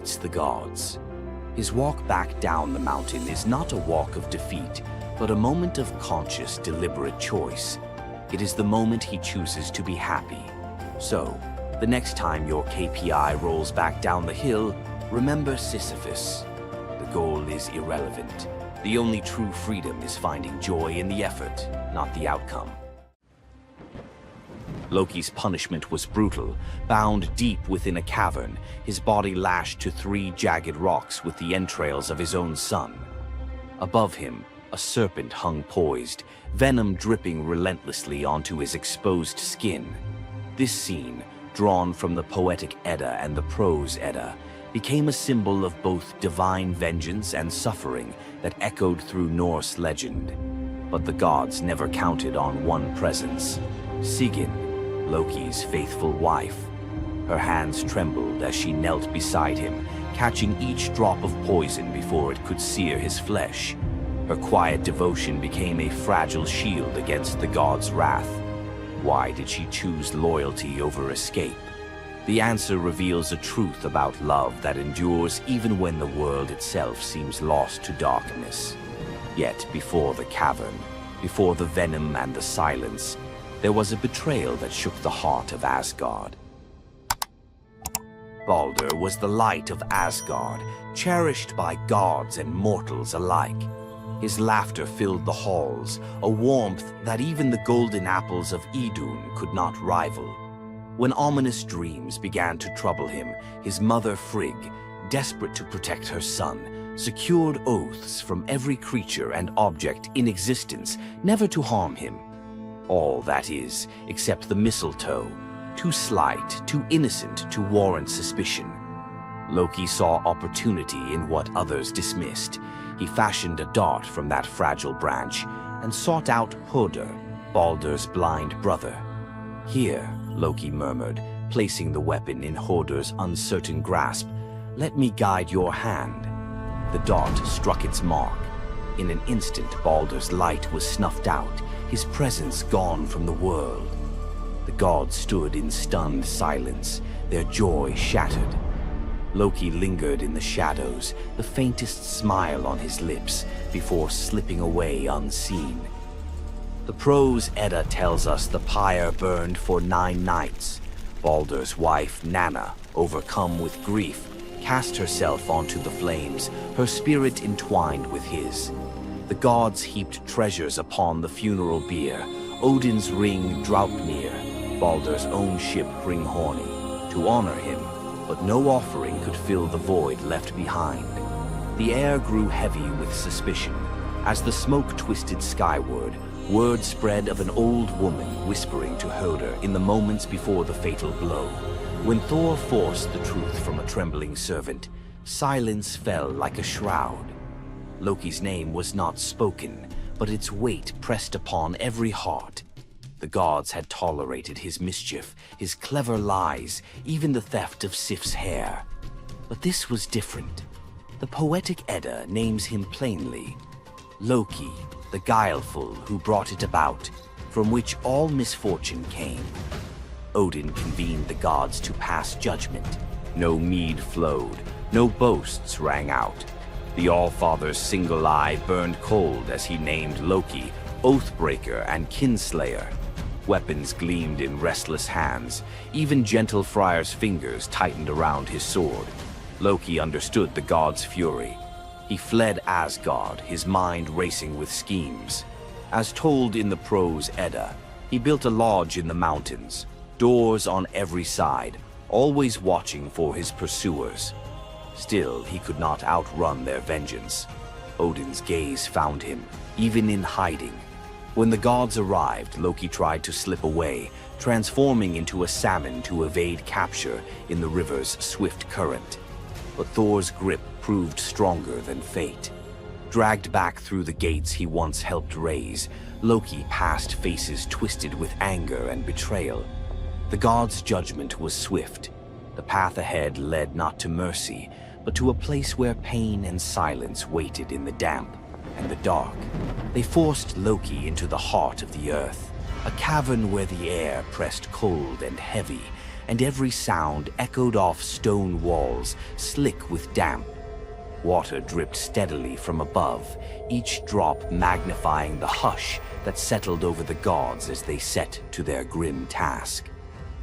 It's the gods. His walk back down the mountain is not a walk of defeat, but a moment of conscious, deliberate choice. It is the moment he chooses to be happy. So, the next time your KPI rolls back down the hill, remember Sisyphus. The goal is irrelevant. The only true freedom is finding joy in the effort, not the outcome. Loki's punishment was brutal. Bound deep within a cavern, his body lashed to 3 jagged rocks with the entrails of his own son. Above him, a serpent hung poised, venom dripping relentlessly onto his exposed skin. This scene, drawn from the poetic Edda and the prose Edda, became a symbol of both divine vengeance and suffering that echoed through Norse legend. But the gods never counted on one presence: Sigyn, Loki's faithful wife. Her hands trembled as she knelt beside him, catching each drop of poison before it could sear his flesh. Her quiet devotion became a fragile shield against the god's wrath. Why did she choose loyalty over escape? The answer reveals a truth about love that endures even when the world itself seems lost to darkness. Yet before the cavern, before the venom and the silence, there was a betrayal that shook the heart of Asgard. Baldur was the light of Asgard, cherished by gods and mortals alike. His laughter filled the halls, a warmth that even the golden apples of Idun could not rival. When ominous dreams began to trouble him, his mother Frigg, desperate to protect her son, secured oaths from every creature and object in existence never to harm him. All, that is, except the mistletoe, too slight, too innocent to warrant suspicion. Loki saw opportunity in what others dismissed. He fashioned a dart from that fragile branch and sought out Hoder, Baldur's blind brother. "Here," Loki murmured, placing the weapon in Hoder's uncertain grasp, "let me guide your hand." The dart struck its mark. In an instant, Baldur's light was snuffed out, his presence gone from the world. The gods stood in stunned silence, their joy shattered. Loki lingered in the shadows, the faintest smile on his lips, before slipping away unseen. The prose Edda tells us the pyre burned for 9 nights. Baldur's wife, Nanna, overcome with grief, cast herself onto the flames, her spirit entwined with his. The gods heaped treasures upon the funeral bier, Odin's ring Draupnir, Baldur's own ship Hringhorni, to honor him, but no offering could fill the void left behind. The air grew heavy with suspicion. As the smoke twisted skyward, word spread of an old woman whispering to Hoder in the moments before the fatal blow. When Thor forced the truth from a trembling servant, silence fell like a shroud. Loki's name was not spoken, but its weight pressed upon every heart. The gods had tolerated his mischief, his clever lies, even the theft of Sif's hair. But this was different. The poetic Edda names him plainly: Loki, the guileful who brought it about, from which all misfortune came. Odin convened the gods to pass judgment. No mead flowed, no boasts rang out. The All-Father's single eye burned cold as he named Loki Oathbreaker and Kinslayer. Weapons gleamed in restless hands. Even gentle Friar's fingers tightened around his sword. Loki understood the god's fury. He fled Asgard, his mind racing with schemes. As told in the prose Edda, he built a lodge in the mountains, doors on every side, always watching for his pursuers. Still, he could not outrun their vengeance. Odin's gaze found him, even in hiding. When the gods arrived, Loki tried to slip away, transforming into a salmon to evade capture in the river's swift current. But Thor's grip proved stronger than fate. Dragged back through the gates he once helped raise, Loki passed faces twisted with anger and betrayal. The gods' judgment was swift. The path ahead led not to mercy, but to a place where pain and silence waited in the damp and the dark. They forced Loki into the heart of the earth, a cavern where the air pressed cold and heavy, and every sound echoed off stone walls, slick with damp. Water dripped steadily from above, each drop magnifying the hush that settled over the gods as they set to their grim task.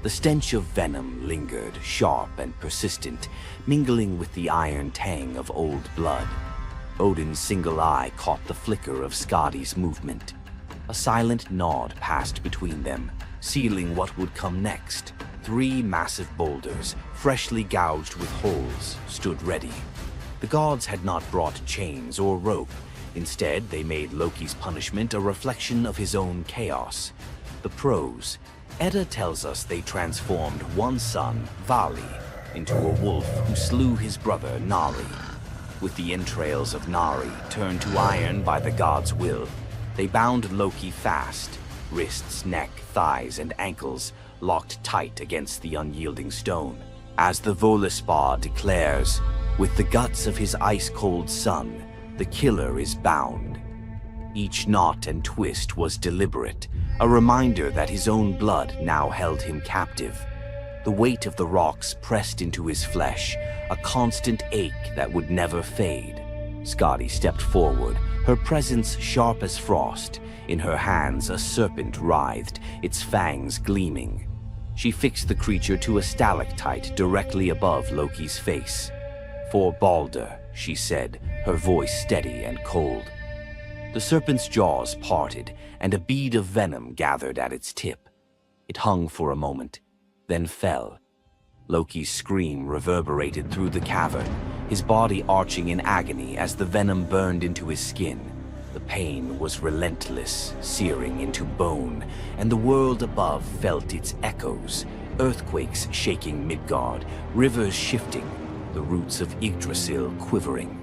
The stench of venom lingered, sharp and persistent, mingling with the iron tang of old blood. Odin's single eye caught the flicker of Skadi's movement. A silent nod passed between them, sealing what would come next. 3 massive boulders, freshly gouged with holes, stood ready. The gods had not brought chains or rope. Instead, they made Loki's punishment a reflection of his own chaos. The prose. Edda tells us they transformed one son, Vali, into a wolf who slew his brother, Nari. With the entrails of Nari turned to iron by the gods' will, they bound Loki fast, wrists, neck, thighs, and ankles locked tight against the unyielding stone. As the Völuspá declares, with the guts of his ice-cold son, the killer is bound. Each knot and twist was deliberate, a reminder that his own blood now held him captive. The weight of the rocks pressed into his flesh, a constant ache that would never fade. Skadi stepped forward, her presence sharp as frost. In her hands, a serpent writhed, its fangs gleaming. She fixed the creature to a stalactite directly above Loki's face. "For Balder," she said, her voice steady and cold. The serpent's jaws parted, and a bead of venom gathered at its tip. It hung for a moment, then fell. Loki's scream reverberated through the cavern, his body arching in agony as the venom burned into his skin. The pain was relentless, searing into bone, and the world above felt its echoes, earthquakes shaking Midgard, rivers shifting, the roots of Yggdrasil quivering.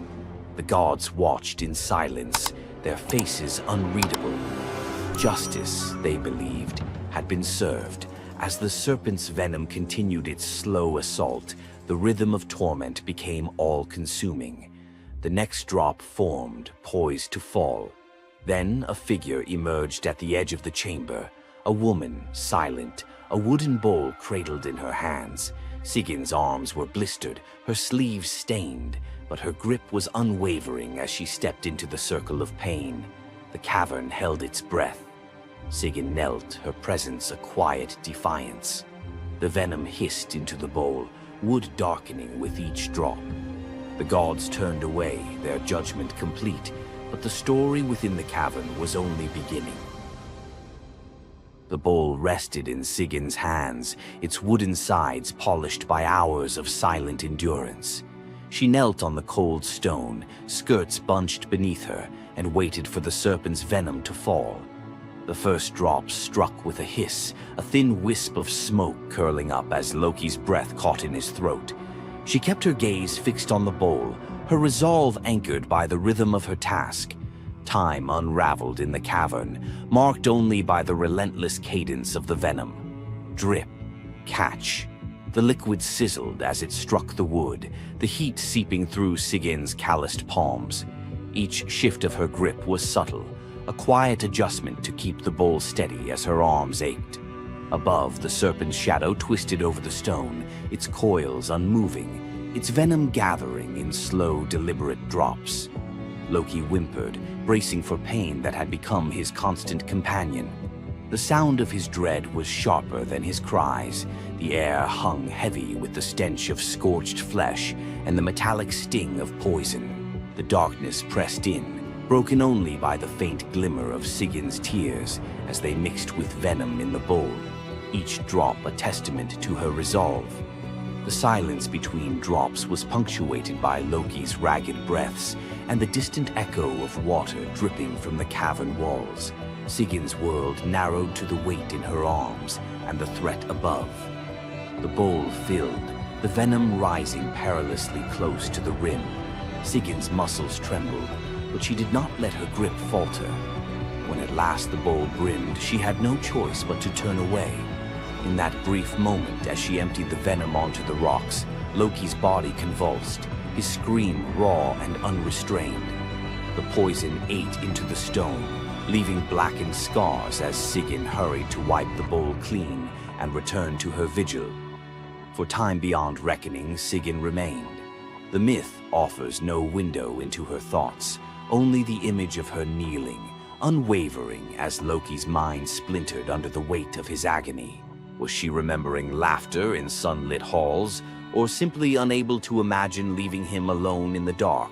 The gods watched in silence, their faces unreadable. Justice, they believed, had been served. As the serpent's venom continued its slow assault, the rhythm of torment became all-consuming. The next drop formed, poised to fall. Then a figure emerged at the edge of the chamber, a woman, silent, a wooden bowl cradled in her hands. Sigin's arms were blistered, her sleeves stained, but her grip was unwavering as she stepped into the circle of pain. The cavern held its breath. Sigyn knelt, her presence a quiet defiance. The venom hissed into the bowl, wood darkening with each drop. The gods turned away, their judgment complete, but the story within the cavern was only beginning. The bowl rested in Sigyn's hands, its wooden sides polished by hours of silent endurance. She knelt on the cold stone, skirts bunched beneath her, and waited for the serpent's venom to fall. The first drop struck with a hiss, a thin wisp of smoke curling up as Loki's breath caught in his throat. She kept her gaze fixed on the bowl, her resolve anchored by the rhythm of her task. Time unraveled in the cavern, marked only by the relentless cadence of the venom. Drip, catch. The liquid sizzled as it struck the wood, the heat seeping through Sigyn's calloused palms. Each shift of her grip was subtle, a quiet adjustment to keep the bowl steady as her arms ached. Above, the serpent's shadow twisted over the stone, its coils unmoving, its venom gathering in slow, deliberate drops. Loki whimpered, bracing for pain that had become his constant companion. The sound of his dread was sharper than his cries. The air hung heavy with the stench of scorched flesh and the metallic sting of poison. The darkness pressed in, broken only by the faint glimmer of Sigyn's tears as they mixed with venom in the bowl, each drop a testament to her resolve. The silence between drops was punctuated by Loki's ragged breaths and the distant echo of water dripping from the cavern walls. Sigyn's world narrowed to the weight in her arms and the threat above. The bowl filled, the venom rising perilously close to the rim. Sigyn's muscles trembled, but she did not let her grip falter. When at last the bowl brimmed, she had no choice but to turn away. In that brief moment, as she emptied the venom onto the rocks, Loki's body convulsed, his scream raw and unrestrained. The poison ate into the stone, leaving blackened scars as Sigyn hurried to wipe the bowl clean and return to her vigil. For time beyond reckoning, Sigyn remained. The myth offers no window into her thoughts, only the image of her kneeling, unwavering as Loki's mind splintered under the weight of his agony. Was she remembering laughter in sunlit halls, or simply unable to imagine leaving him alone in the dark?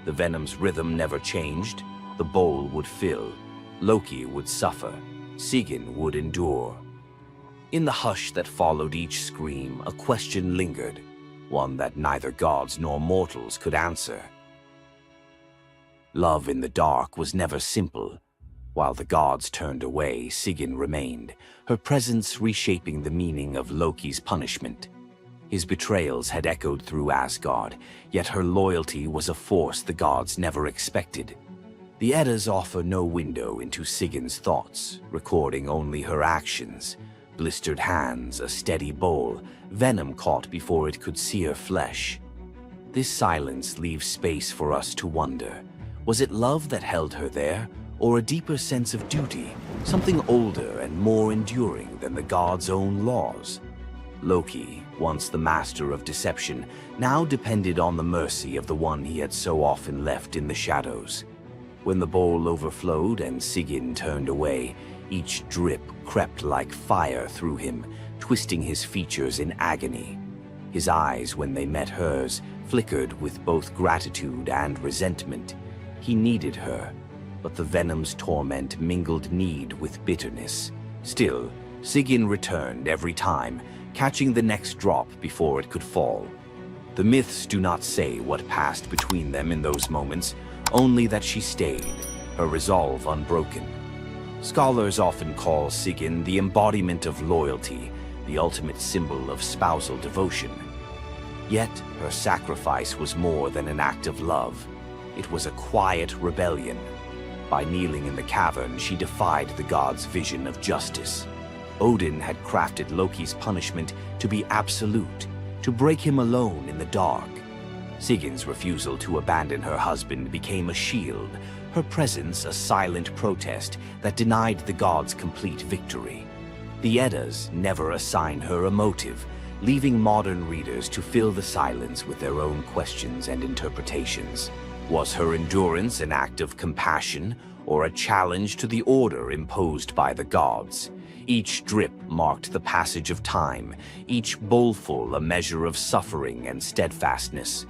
The venom's rhythm never changed. The bowl would fill. Loki would suffer. Sigyn would endure. In the hush that followed each scream, a question lingered, one that neither gods nor mortals could answer. Love in the dark was never simple. While the gods turned away, Sigyn remained, her presence reshaping the meaning of Loki's punishment. His betrayals had echoed through Asgard, yet her loyalty was a force the gods never expected. The Eddas offer no window into Sigyn's thoughts, recording only her actions. Blistered hands, a steady bowl, venom caught before it could sear flesh. This silence leaves space for us to wonder. Was it love that held her there, or a deeper sense of duty, something older and more enduring than the gods' own laws? Loki, once the master of deception, now depended on the mercy of the one he had so often left in the shadows. When the bowl overflowed and Sigyn turned away, each drip crept like fire through him, twisting his features in agony. His eyes, when they met hers, flickered with both gratitude and resentment. He needed her, but the venom's torment mingled need with bitterness. Still, Sigyn returned every time, catching the next drop before it could fall. The myths do not say what passed between them in those moments, only that she stayed, her resolve unbroken. Scholars often call Sigyn the embodiment of loyalty, the ultimate symbol of spousal devotion. Yet, her sacrifice was more than an act of love. It was a quiet rebellion. By kneeling in the cavern, she defied the gods' vision of justice. Odin had crafted Loki's punishment to be absolute, to break him alone in the dark. Sigyn's refusal to abandon her husband became a shield, her presence a silent protest that denied the gods complete victory. The Eddas never assign her a motive, leaving modern readers to fill the silence with their own questions and interpretations. Was her endurance an act of compassion, or a challenge to the order imposed by the gods? Each drip marked the passage of time, each bowlful a measure of suffering and steadfastness.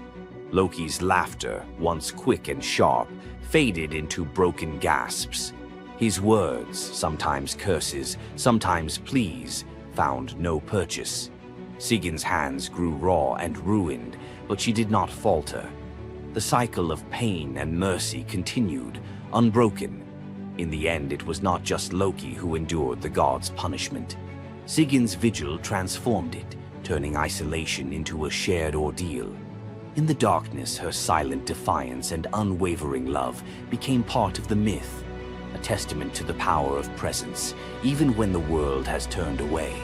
Loki's laughter, once quick and sharp, faded into broken gasps. His words, sometimes curses, sometimes pleas, found no purchase. Sigyn's hands grew raw and ruined, but she did not falter. The cycle of pain and mercy continued, unbroken. In the end, it was not just Loki who endured the gods' punishment. Sigyn's vigil transformed it, turning isolation into a shared ordeal. In the darkness, her silent defiance and unwavering love became part of the myth, a testament to the power of presence, even when the world has turned away.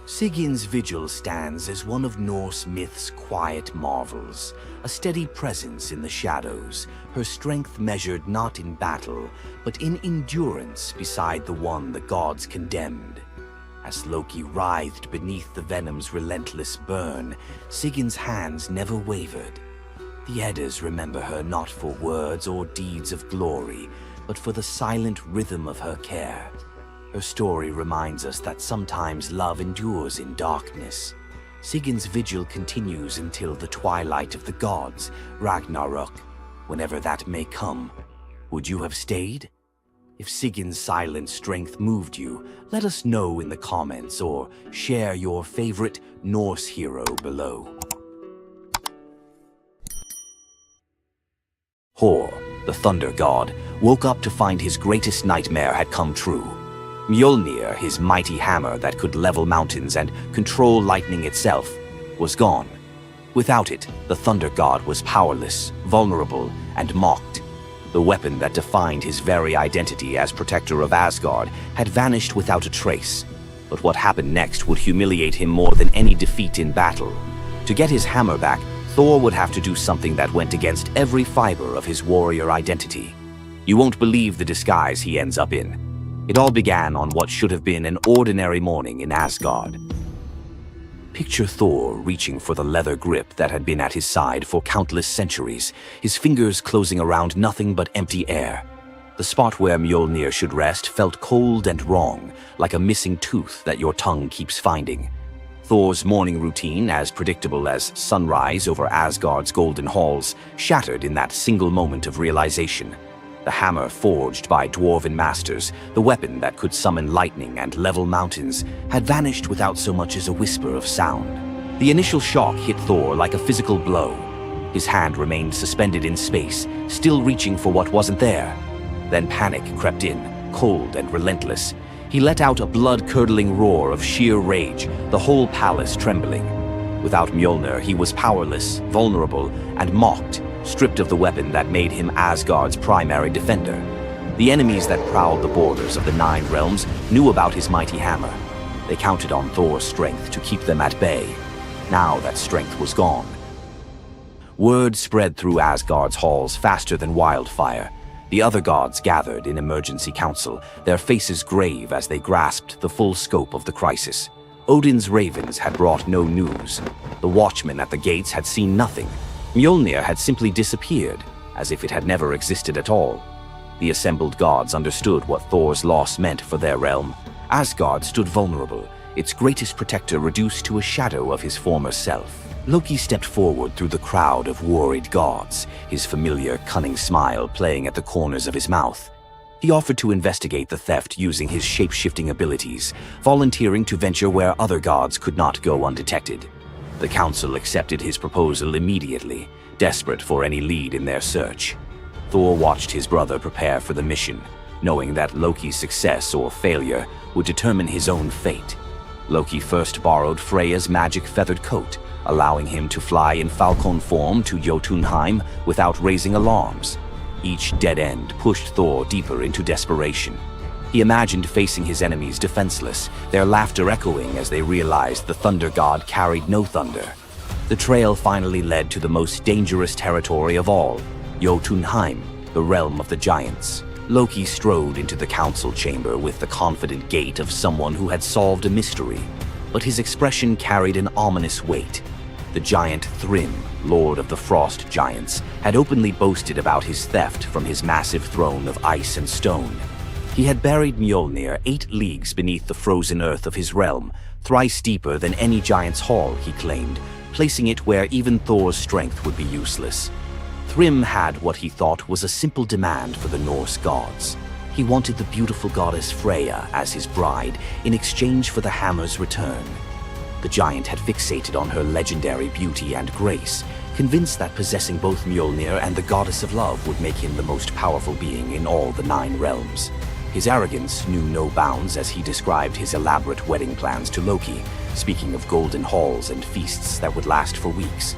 Sigyn's vigil stands as one of Norse myth's quiet marvels, a steady presence in the shadows, her strength measured not in battle, but in endurance beside the one the gods condemned. As Loki writhed beneath the venom's relentless burn, Sigyn's hands never wavered. The Eddas remember her not for words or deeds of glory, but for the silent rhythm of her care. Her story reminds us that sometimes love endures in darkness. Sigyn's vigil continues until the twilight of the gods, Ragnarok, whenever that may come. Would you have stayed? If Sigyn's silent strength moved you, let us know in the comments or share your favorite Norse hero below. Thor, the thunder god, woke up to find his greatest nightmare had come true. Mjolnir, his mighty hammer that could level mountains and control lightning itself, was gone. Without it, the thunder god was powerless, vulnerable, and mocked. The weapon that defined his very identity as protector of Asgard had vanished without a trace. But what happened next would humiliate him more than any defeat in battle. To get his hammer back, Thor would have to do something that went against every fiber of his warrior identity. You won't believe the disguise he ends up in. It all began on what should have been an ordinary morning in Asgard. Picture Thor reaching for the leather grip that had been at his side for countless centuries, his fingers closing around nothing but empty air. The spot where Mjolnir should rest felt cold and wrong, like a missing tooth that your tongue keeps finding. Thor's morning routine, as predictable as sunrise over Asgard's golden halls, shattered in that single moment of realization. The hammer forged by dwarven masters, the weapon that could summon lightning and level mountains, had vanished without so much as a whisper of sound. The initial shock hit Thor like a physical blow. His hand remained suspended in space, still reaching for what wasn't there. Then panic crept in, cold and relentless. He let out a blood-curdling roar of sheer rage, the whole palace trembling. Without Mjolnir, he was powerless, vulnerable, and mocked, stripped of the weapon that made him Asgard's primary defender. The enemies that prowled the borders of the Nine Realms knew about his mighty hammer. They counted on Thor's strength to keep them at bay. Now that strength was gone. Word spread through Asgard's halls faster than wildfire. The other gods gathered in emergency council, their faces grave as they grasped the full scope of the crisis. Odin's ravens had brought no news. The watchmen at the gates had seen nothing. Mjolnir had simply disappeared, as if it had never existed at all. The assembled gods understood what Thor's loss meant for their realm. Asgard stood vulnerable, its greatest protector reduced to a shadow of his former self. Loki stepped forward through the crowd of worried gods, his familiar, cunning smile playing at the corners of his mouth. He offered to investigate the theft using his shape-shifting abilities, volunteering to venture where other gods could not go undetected. The council accepted his proposal immediately, desperate for any lead in their search. Thor watched his brother prepare for the mission, knowing that Loki's success or failure would determine his own fate. Loki first borrowed Freya's magic feathered coat, allowing him to fly in falcon form to Jotunheim without raising alarms. Each dead end pushed Thor deeper into desperation. He imagined facing his enemies defenseless, their laughter echoing as they realized the thunder god carried no thunder. The trail finally led to the most dangerous territory of all, Jotunheim, the realm of the giants. Loki strode into the council chamber with the confident gait of someone who had solved a mystery, but his expression carried an ominous weight. The giant Thrym, lord of the frost giants, had openly boasted about his theft from his massive throne of ice and stone. He had buried Mjolnir 8 leagues beneath the frozen earth of his realm, thrice deeper than any giant's hall, he claimed, placing it where even Thor's strength would be useless. Thrym had what he thought was a simple demand for the Norse gods. He wanted the beautiful goddess Freya as his bride in exchange for the hammer's return. The giant had fixated on her legendary beauty and grace, convinced that possessing both Mjolnir and the goddess of love would make him the most powerful being in all the 9 realms. His arrogance knew no bounds as he described his elaborate wedding plans to Loki, speaking of golden halls and feasts that would last for weeks.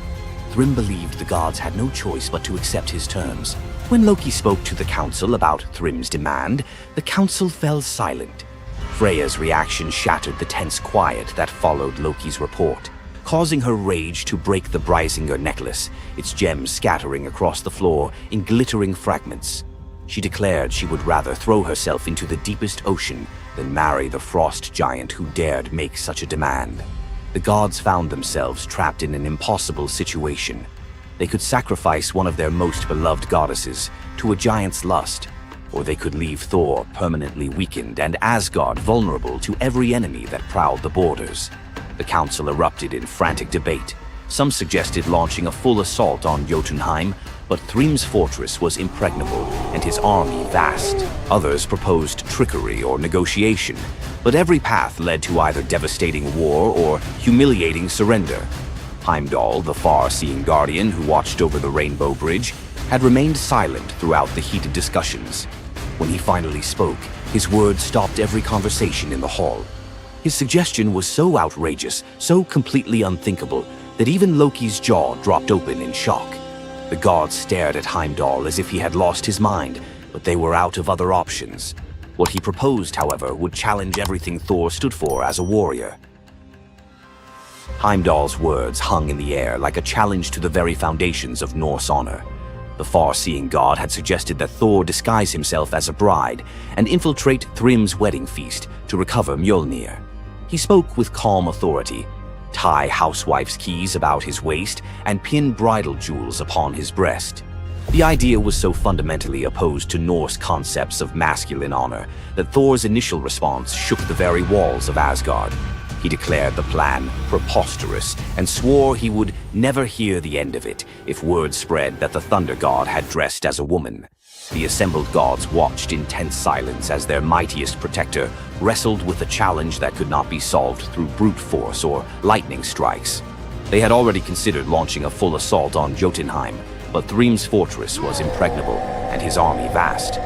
Thrym believed the gods had no choice but to accept his terms. When Loki spoke to the council about Thrym's demand, the council fell silent. Freya's reaction shattered the tense quiet that followed Loki's report, causing her rage to break the Brysinger necklace, its gems scattering across the floor in glittering fragments. She declared she would rather throw herself into the deepest ocean than marry the frost giant who dared make such a demand. The gods found themselves trapped in an impossible situation. They could sacrifice one of their most beloved goddesses to a giant's lust, or they could leave Thor permanently weakened and Asgard vulnerable to every enemy that prowled the borders. The council erupted in frantic debate. Some suggested launching a full assault on Jotunheim, but Thrym's fortress was impregnable and his army vast. Others proposed trickery or negotiation, but every path led to either devastating war or humiliating surrender. Heimdall, the far-seeing guardian who watched over the Rainbow Bridge, had remained silent throughout the heated discussions. When he finally spoke, his words stopped every conversation in the hall. His suggestion was so outrageous, so completely unthinkable, that even Loki's jaw dropped open in shock. The gods stared at Heimdall as if he had lost his mind, but they were out of other options. What he proposed, however, would challenge everything Thor stood for as a warrior. Heimdall's words hung in the air like a challenge to the very foundations of Norse honor. The far-seeing god had suggested that Thor disguise himself as a bride and infiltrate Thrym's wedding feast to recover Mjolnir. He spoke with calm authority, tie housewife's keys about his waist, and pin bridal jewels upon his breast. The idea was so fundamentally opposed to Norse concepts of masculine honor that Thor's initial response shook the very walls of Asgard. He declared the plan preposterous and swore he would never hear the end of it if word spread that the thunder god had dressed as a woman. The assembled gods watched in tense silence as their mightiest protector wrestled with a challenge that could not be solved through brute force or lightning strikes. They had already considered launching a full assault on Jotunheim, but Thrym's fortress was impregnable and his army vast.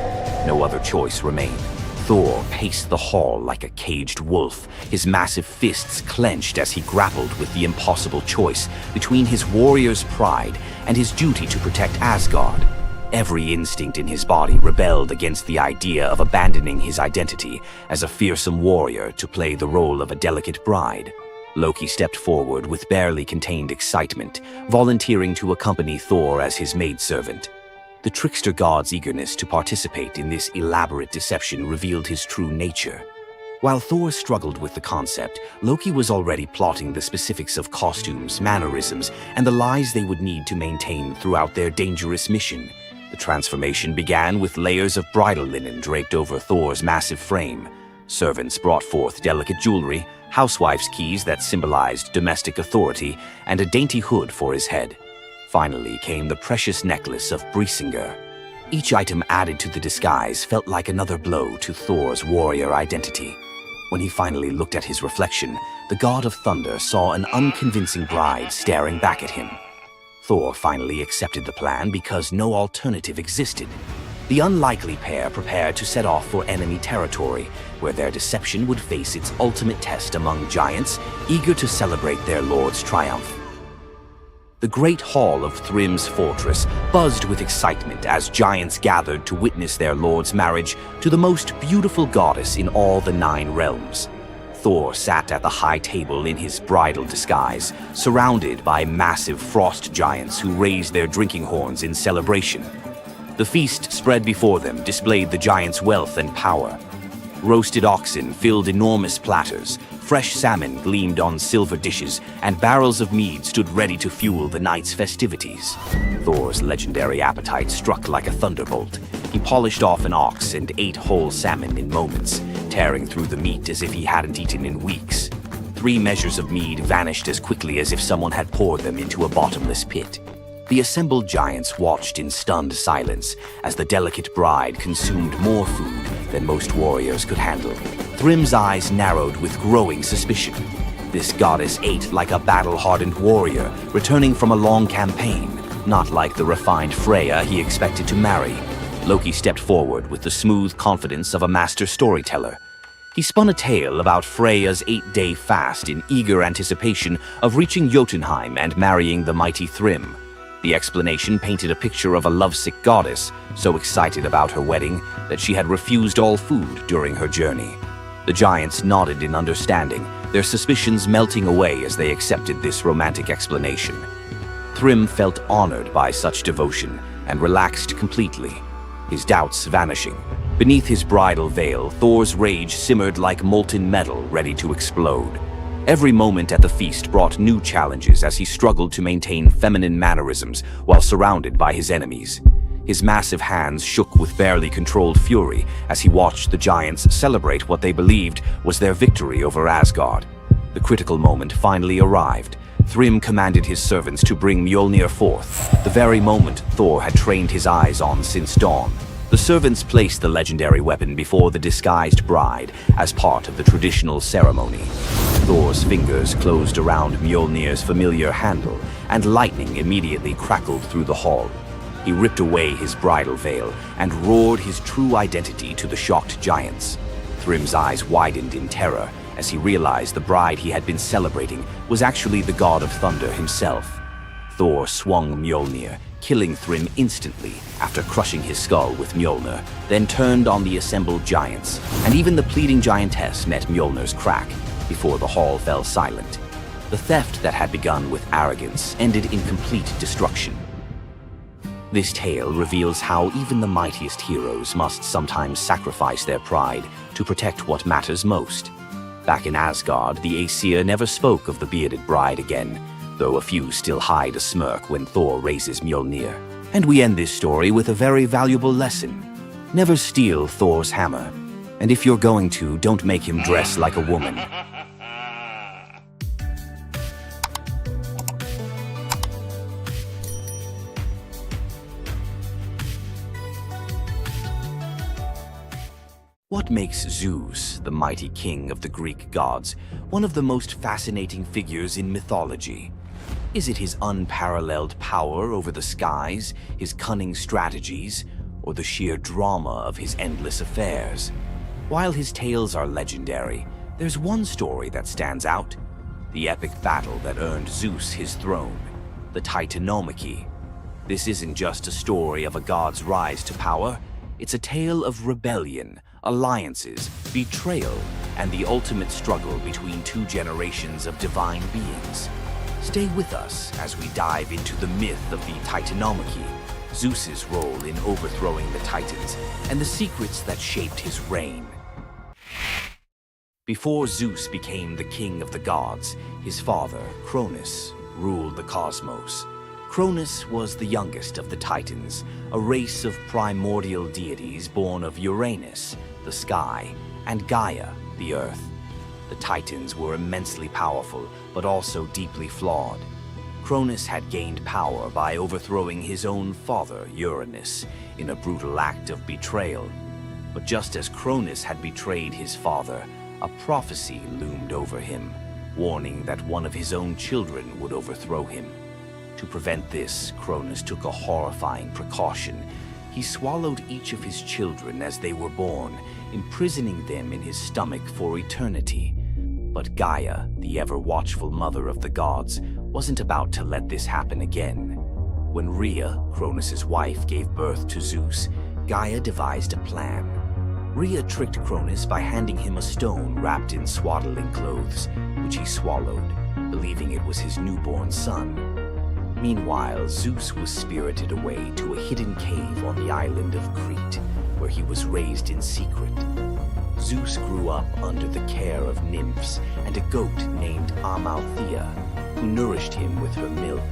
No other choice remained. Thor paced the hall like a caged wolf, his massive fists clenched as he grappled with the impossible choice between his warrior's pride and his duty to protect Asgard. Every instinct in his body rebelled against the idea of abandoning his identity as a fearsome warrior to play the role of a delicate bride. Loki stepped forward with barely contained excitement, volunteering to accompany Thor as his maidservant. The trickster god's eagerness to participate in this elaborate deception revealed his true nature. While Thor struggled with the concept, Loki was already plotting the specifics of costumes, mannerisms, and the lies they would need to maintain throughout their dangerous mission. The transformation began with layers of bridal linen draped over Thor's massive frame. Servants brought forth delicate jewelry, housewife's keys that symbolized domestic authority, and a dainty hood for his head. Finally came the precious necklace of Brisingr. Each item added to the disguise felt like another blow to Thor's warrior identity. When he finally looked at his reflection, the god of thunder saw an unconvincing bride staring back at him. Thor finally accepted the plan because no alternative existed. The unlikely pair prepared to set off for enemy territory, where their deception would face its ultimate test among giants, eager to celebrate their lord's triumph. The great hall of Thrym's fortress buzzed with excitement as giants gathered to witness their lord's marriage to the most beautiful goddess in all the 9 realms. Thor sat at the high table in his bridal disguise, surrounded by massive frost giants who raised their drinking horns in celebration. The feast spread before them displayed the giants' wealth and power. Roasted oxen filled enormous platters, fresh salmon gleamed on silver dishes, and barrels of mead stood ready to fuel the night's festivities. Thor's legendary appetite struck like a thunderbolt. He polished off an ox and ate whole salmon in moments, tearing through the meat as if he hadn't eaten in weeks. 3 measures of mead vanished as quickly as if someone had poured them into a bottomless pit. The assembled giants watched in stunned silence as the delicate bride consumed more food than most warriors could handle. Thrym's eyes narrowed with growing suspicion. This goddess ate like a battle-hardened warrior, returning from a long campaign, not like the refined Freya he expected to marry. Loki stepped forward with the smooth confidence of a master storyteller. He spun a tale about Freya's 8-day fast in eager anticipation of reaching Jotunheim and marrying the mighty Thrym. The explanation painted a picture of a lovesick goddess, so excited about her wedding that she had refused all food during her journey. The giants nodded in understanding, their suspicions melting away as they accepted this romantic explanation. Thrym felt honored by such devotion and relaxed completely, his doubts vanishing. Beneath his bridal veil, Thor's rage simmered like molten metal ready to explode. Every moment at the feast brought new challenges as he struggled to maintain feminine mannerisms while surrounded by his enemies. His massive hands shook with barely controlled fury as he watched the giants celebrate what they believed was their victory over Asgard. The critical moment finally arrived. Thrym commanded his servants to bring Mjolnir forth, the very moment Thor had trained his eyes on since dawn. The servants placed the legendary weapon before the disguised bride as part of the traditional ceremony. Thor's fingers closed around Mjolnir's familiar handle, and lightning immediately crackled through the hall. He ripped away his bridal veil and roared his true identity to the shocked giants. Thrym's eyes widened in terror as he realized the bride he had been celebrating was actually the god of thunder himself. Thor swung Mjolnir, killing Thrym instantly after crushing his skull with Mjolnir, then turned on the assembled giants, and even the pleading giantess met Mjolnir's crack before the hall fell silent. The theft that had begun with arrogance ended in complete destruction. This tale reveals how even the mightiest heroes must sometimes sacrifice their pride to protect what matters most. Back in Asgard, the Aesir never spoke of the bearded bride again, though a few still hide a smirk when Thor raises Mjolnir. And we end this story with a very valuable lesson. Never steal Thor's hammer. And if you're going to, don't make him dress like a woman. What makes Zeus, the mighty king of the Greek gods, one of the most fascinating figures in mythology? Is it his unparalleled power over the skies, his cunning strategies, or the sheer drama of his endless affairs? While his tales are legendary, there's one story that stands out: the epic battle that earned Zeus his throne, the Titanomachy. This isn't just a story of a god's rise to power, it's a tale of rebellion, alliances, betrayal, and the ultimate struggle between two generations of divine beings. Stay with us as we dive into the myth of the Titanomachy, Zeus's role in overthrowing the Titans, and the secrets that shaped his reign. Before Zeus became the king of the gods, his father, Cronus, ruled the cosmos. Cronus was the youngest of the Titans, a race of primordial deities born of Uranus, the sky, and Gaia, the earth. The Titans were immensely powerful, but also deeply flawed. Cronus had gained power by overthrowing his own father, Uranus, in a brutal act of betrayal. But just as Cronus had betrayed his father, a prophecy loomed over him, warning that one of his own children would overthrow him. To prevent this, Cronus took a horrifying precaution. He swallowed each of his children as they were born, imprisoning them in his stomach for eternity. But Gaia, the ever-watchful mother of the gods, wasn't about to let this happen again. When Rhea, Cronus's wife, gave birth to Zeus, Gaia devised a plan. Rhea tricked Cronus by handing him a stone wrapped in swaddling clothes, which he swallowed, believing it was his newborn son. Meanwhile, Zeus was spirited away to a hidden cave on the island of Crete, where he was raised in secret. Zeus grew up under the care of nymphs and a goat named Amalthea, who nourished him with her milk.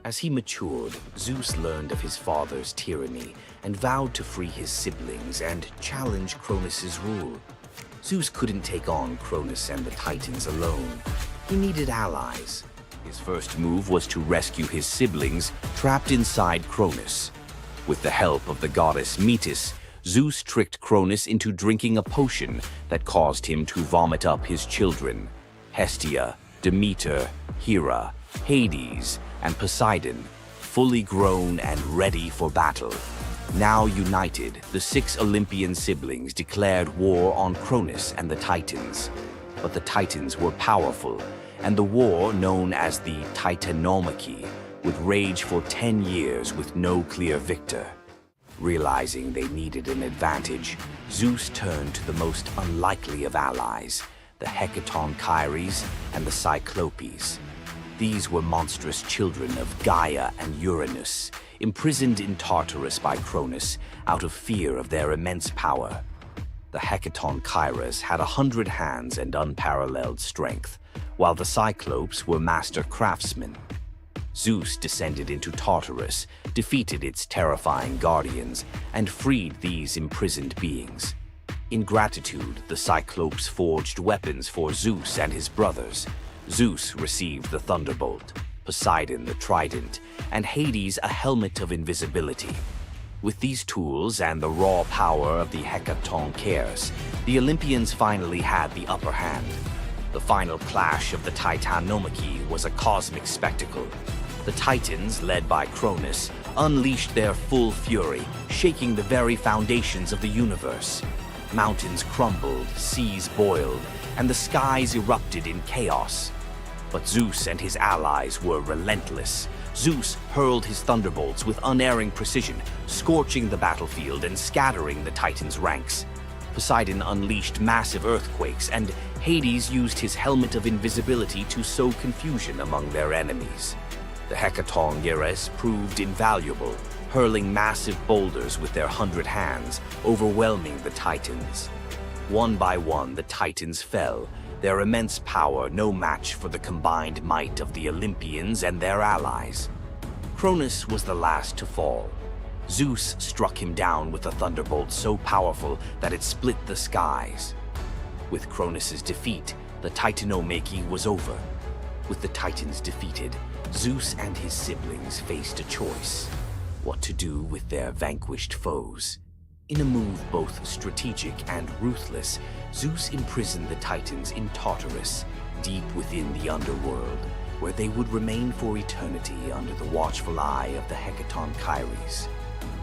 As he matured, Zeus learned of his father's tyranny and vowed to free his siblings and challenge Cronus's rule. Zeus couldn't take on Cronus and the Titans alone. He needed allies. His first move was to rescue his siblings trapped inside Cronus. With the help of the goddess Metis, Zeus tricked Cronus into drinking a potion that caused him to vomit up his children: Hestia, Demeter, Hera, Hades, and Poseidon, fully grown and ready for battle. Now united, the 6 Olympian siblings declared war on Cronus and the Titans. But the Titans were powerful, and the war, known as the Titanomachy, would rage for 10 years with no clear victor. Realizing they needed an advantage, Zeus turned to the most unlikely of allies, the Hecatonchires and the Cyclopes. These were monstrous children of Gaia and Uranus, imprisoned in Tartarus by Cronus out of fear of their immense power. The Hecatonchires had 100 hands and unparalleled strength, while the Cyclopes were master craftsmen. Zeus descended into Tartarus, defeated its terrifying guardians, and freed these imprisoned beings. In gratitude, the Cyclopes forged weapons for Zeus and his brothers. Zeus received the thunderbolt, Poseidon the trident, and Hades a helmet of invisibility. With these tools and the raw power of the Hecatonchires, the Olympians finally had the upper hand. The final clash of the Titanomachy was a cosmic spectacle. The Titans, led by Cronus, unleashed their full fury, shaking the very foundations of the universe. Mountains crumbled, seas boiled, and the skies erupted in chaos. But Zeus and his allies were relentless. Zeus hurled his thunderbolts with unerring precision, scorching the battlefield and scattering the Titans' ranks. Poseidon unleashed massive earthquakes, and Hades used his helmet of invisibility to sow confusion among their enemies. The Hecatonchires proved invaluable, hurling massive boulders with their 100 hands, overwhelming the Titans. One by one, the Titans fell, their immense power no match for the combined might of the Olympians and their allies. Cronus was the last to fall. Zeus struck him down with a thunderbolt so powerful that it split the skies. With Cronus's defeat, the Titanomachy was over. With the Titans defeated, Zeus and his siblings faced a choice: what to do with their vanquished foes. In a move both strategic and ruthless, Zeus imprisoned the Titans in Tartarus, deep within the underworld, where they would remain for eternity under the watchful eye of the Hecaton.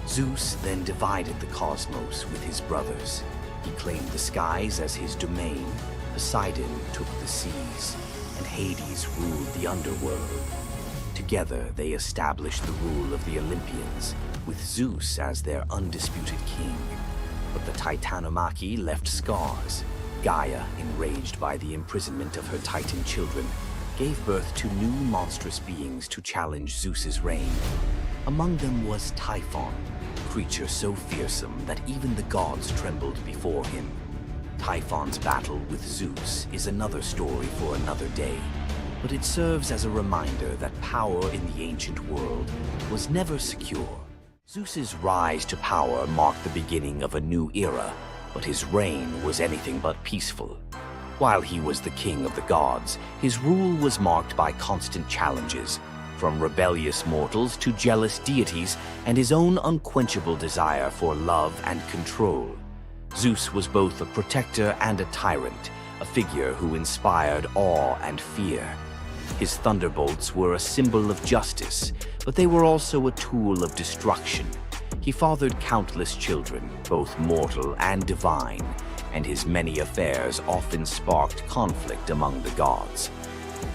Zeus then divided the cosmos with his brothers. He claimed the skies as his domain, Poseidon took the seas, and Hades ruled the underworld. Together they established the rule of the Olympians, with Zeus as their undisputed king. But the Titanomachy left scars. Gaia, enraged by the imprisonment of her Titan children, gave birth to new monstrous beings to challenge Zeus's reign. Among them was Typhon, a creature so fearsome that even the gods trembled before him. Typhon's battle with Zeus is another story for another day, but it serves as a reminder that power in the ancient world was never secure. Zeus's rise to power marked the beginning of a new era, but his reign was anything but peaceful. While he was the king of the gods, his rule was marked by constant challenges, from rebellious mortals to jealous deities and his own unquenchable desire for love and control. Zeus was both a protector and a tyrant, a figure who inspired awe and fear. His thunderbolts were a symbol of justice, but they were also a tool of destruction. He fathered countless children, both mortal and divine, and his many affairs often sparked conflict among the gods.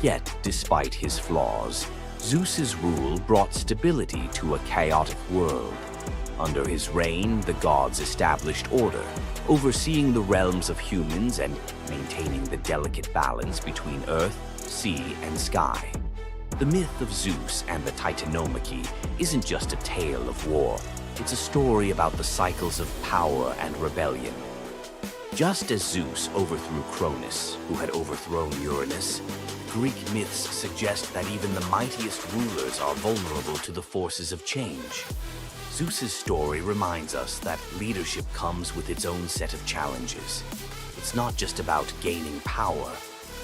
Yet, despite his flaws, Zeus's rule brought stability to a chaotic world. Under his reign, the gods established order, overseeing the realms of humans and maintaining the delicate balance between earth, sea, and sky. The myth of Zeus and the Titanomachy isn't just a tale of war. It's a story about the cycles of power and rebellion. Just as Zeus overthrew Cronus, who had overthrown Uranus, Greek myths suggest that even the mightiest rulers are vulnerable to the forces of change. Zeus's story reminds us that leadership comes with its own set of challenges. It's not just about gaining power,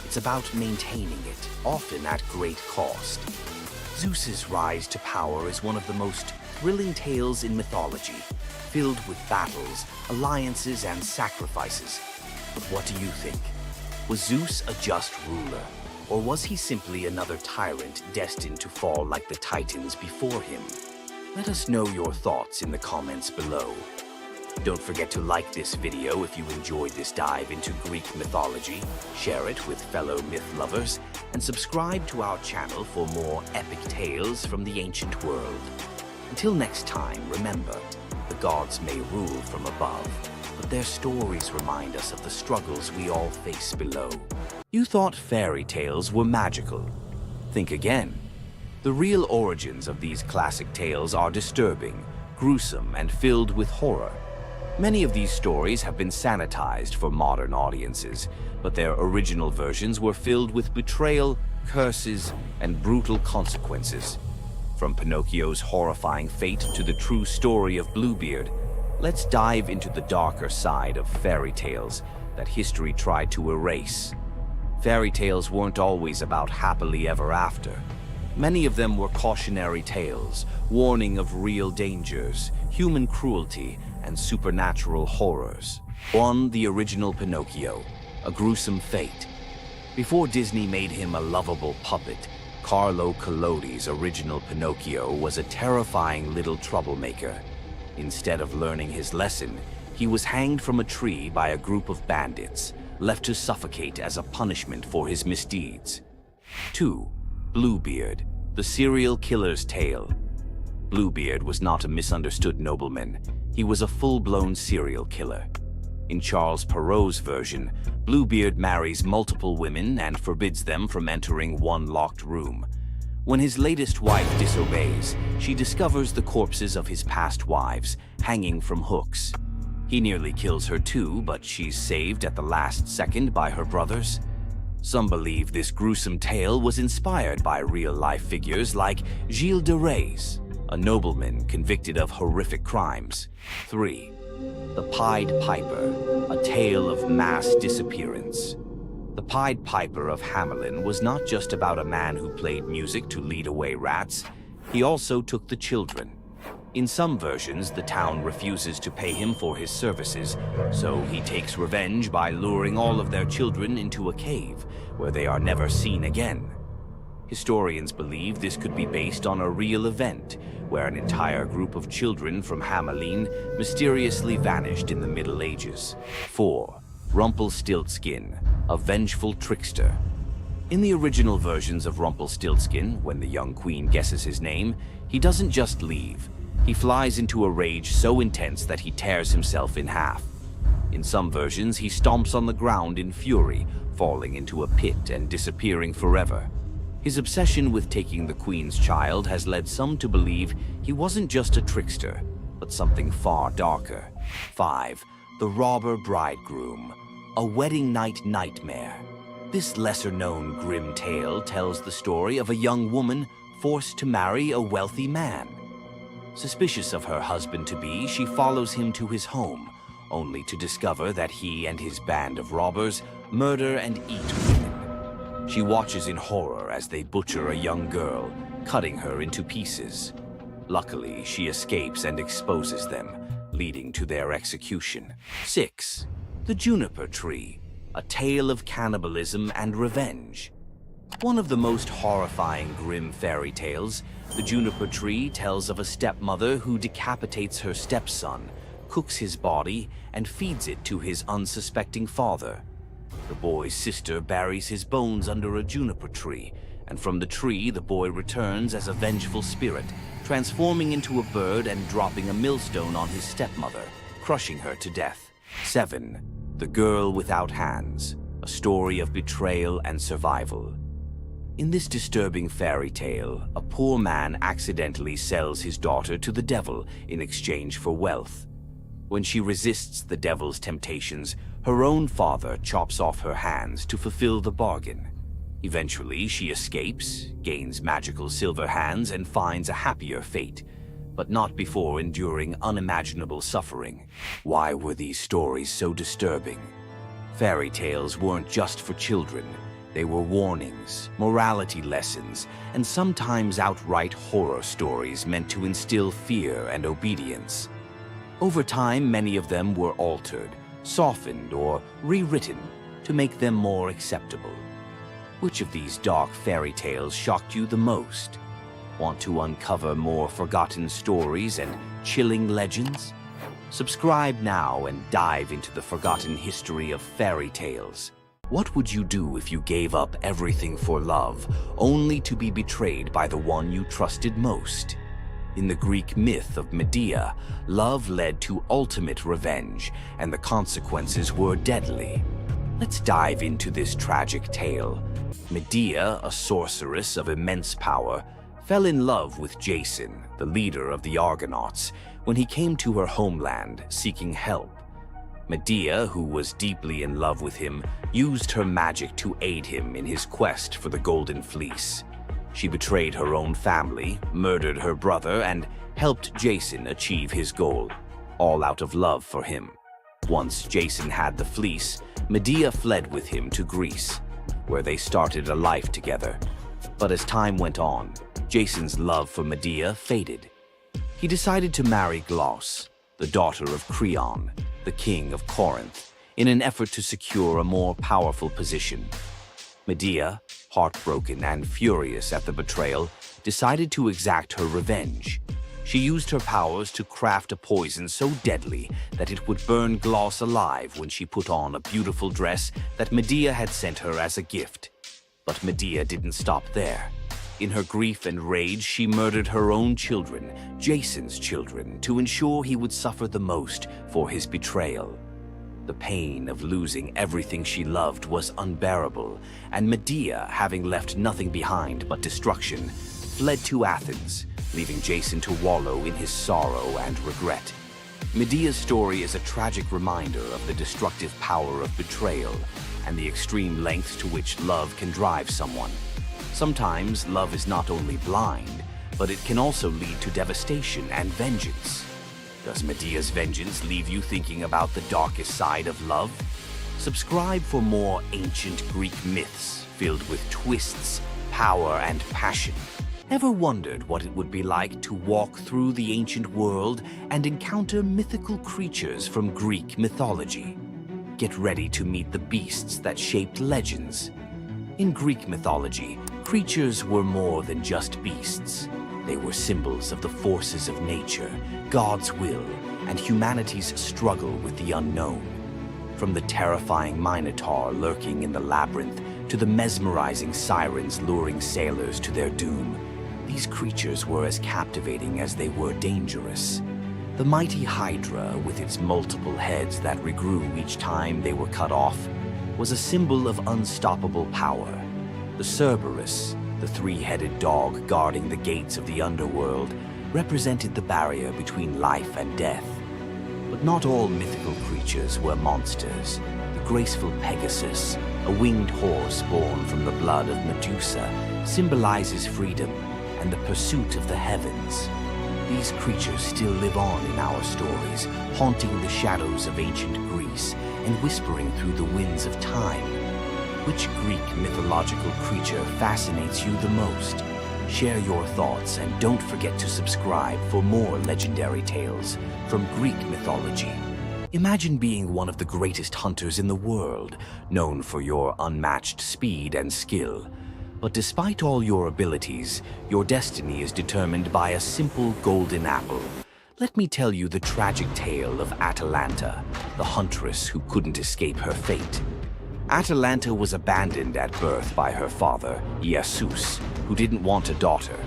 it's about maintaining it, often at great cost. Zeus's rise to power is one of the most thrilling tales in mythology, filled with battles, alliances, and sacrifices. But what do you think? Was Zeus a just ruler, or was he simply another tyrant destined to fall like the Titans before him? Let us know your thoughts in the comments below. Don't forget to like this video if you enjoyed this dive into Greek mythology, share it with fellow myth lovers, and subscribe to our channel for more epic tales from the ancient world. Until next time, remember, the gods may rule from above, but their stories remind us of the struggles we all face below. You thought fairy tales were magical. Think again. The real origins of these classic tales are disturbing, gruesome, and filled with horror. Many of these stories have been sanitized for modern audiences, but their original versions were filled with betrayal, curses, and brutal consequences. From Pinocchio's horrifying fate to the true story of Bluebeard, let's dive into the darker side of fairy tales that history tried to erase. Fairy tales weren't always about happily ever after. Many of them were cautionary tales, warning of real dangers, human cruelty, and supernatural horrors. One, the original Pinocchio, a gruesome fate. Before Disney made him a lovable puppet, Carlo Collodi's original Pinocchio was a terrifying little troublemaker. Instead of learning his lesson, he was hanged from a tree by a group of bandits, left to suffocate as a punishment for his misdeeds. 2. Bluebeard, the serial killer's tale. Bluebeard was not a misunderstood nobleman. He was a full-blown serial killer. In Charles Perrault's version, Bluebeard marries multiple women and forbids them from entering one locked room. When his latest wife disobeys, she discovers the corpses of his past wives hanging from hooks. He nearly kills her too, but she's saved at the last second by her brothers. Some believe this gruesome tale was inspired by real-life figures like Gilles de Rais, a nobleman convicted of horrific crimes. 3. The Pied Piper, a tale of mass disappearance. The Pied Piper of Hamelin was not just about a man who played music to lead away rats. He also took the children. In some versions, the town refuses to pay him for his services, so he takes revenge by luring all of their children into a cave, where they are never seen again. Historians believe this could be based on a real event, where an entire group of children from Hamelin mysteriously vanished in the Middle Ages. 4. Rumpelstiltskin, a vengeful trickster. In the original versions of Rumpelstiltskin, when the young queen guesses his name, he doesn't just leave. He flies into a rage so intense that he tears himself in half. In some versions, he stomps on the ground in fury, falling into a pit and disappearing forever. His obsession with taking the queen's child has led some to believe he wasn't just a trickster, but something far darker. 5. The Robber Bridegroom, a wedding night nightmare. This lesser-known grim tale tells the story of a young woman forced to marry a wealthy man. Suspicious of her husband-to-be, she follows him to his home, only to discover that he and his band of robbers murder and eat women. She watches in horror as they butcher a young girl, cutting her into pieces. Luckily, she escapes and exposes them, leading to their execution. 6. The Juniper Tree, a tale of cannibalism and revenge. One of the most horrifying grim fairy tales, The Juniper Tree tells of a stepmother who decapitates her stepson, cooks his body, and feeds it to his unsuspecting father. The boy's sister buries his bones under a juniper tree, and from the tree the boy returns as a vengeful spirit, transforming into a bird and dropping a millstone on his stepmother, crushing her to death. 7. The Girl Without Hands, a story of betrayal and survival. In this disturbing fairy tale, a poor man accidentally sells his daughter to the devil in exchange for wealth. When she resists the devil's temptations, her own father chops off her hands to fulfill the bargain. Eventually, she escapes, gains magical silver hands, and finds a happier fate, but not before enduring unimaginable suffering. Why were these stories so disturbing? Fairy tales weren't just for children. They were warnings, morality lessons, and sometimes outright horror stories meant to instill fear and obedience. Over time, many of them were altered, softened, or rewritten to make them more acceptable. Which of these dark fairy tales shocked you the most? Want to uncover more forgotten stories and chilling legends? Subscribe now and dive into the forgotten history of fairy tales. What would you do if you gave up everything for love, only to be betrayed by the one you trusted most? In the Greek myth of Medea, love led to ultimate revenge, and the consequences were deadly. Let's dive into this tragic tale. Medea, a sorceress of immense power, fell in love with Jason, the leader of the Argonauts, when he came to her homeland seeking help. Medea, who was deeply in love with him, used her magic to aid him in his quest for the Golden Fleece. She betrayed her own family, murdered her brother, and helped Jason achieve his goal, all out of love for him. Once Jason had the fleece, Medea fled with him to Greece, where they started a life together. But as time went on, Jason's love for Medea faded. He decided to marry Glauce, the daughter of Creon, the king of Corinth, in an effort to secure a more powerful position. Medea, heartbroken and furious at the betrayal, decided to exact her revenge. She used her powers to craft a poison so deadly that it would burn Glauce alive when she put on a beautiful dress that Medea had sent her as a gift. But Medea didn't stop there. In her grief and rage, she murdered her own children, Jason's children, to ensure he would suffer the most for his betrayal. The pain of losing everything she loved was unbearable, and Medea, having left nothing behind but destruction, fled to Athens, leaving Jason to wallow in his sorrow and regret. Medea's story is a tragic reminder of the destructive power of betrayal and the extreme lengths to which love can drive someone. Sometimes love is not only blind, but it can also lead to devastation and vengeance. Does Medea's vengeance leave you thinking about the darkest side of love? Subscribe for more ancient Greek myths filled with twists, power, and passion. Ever wondered what it would be like to walk through the ancient world and encounter mythical creatures from Greek mythology? Get ready to meet the beasts that shaped legends. In Greek mythology, creatures were more than just beasts. They were symbols of the forces of nature, God's will, and humanity's struggle with the unknown. From the terrifying Minotaur lurking in the labyrinth to the mesmerizing sirens luring sailors to their doom, these creatures were as captivating as they were dangerous. The mighty Hydra, with its multiple heads that regrew each time they were cut off, was a symbol of unstoppable power. The Cerberus, the three-headed dog guarding the gates of the underworld, represented the barrier between life and death. But not all mythical creatures were monsters. The graceful Pegasus, a winged horse born from the blood of Medusa, symbolizes freedom and the pursuit of the heavens. These creatures still live on in our stories, haunting the shadows of ancient Greece and whispering through the winds of time. Which Greek mythological creature fascinates you the most? Share your thoughts and don't forget to subscribe for more legendary tales from Greek mythology. Imagine being one of the greatest hunters in the world, known for your unmatched speed and skill. But despite all your abilities, your destiny is determined by a simple golden apple. Let me tell you the tragic tale of Atalanta, the huntress who couldn't escape her fate. Atalanta was abandoned at birth by her father, Zeus, who didn't want a daughter.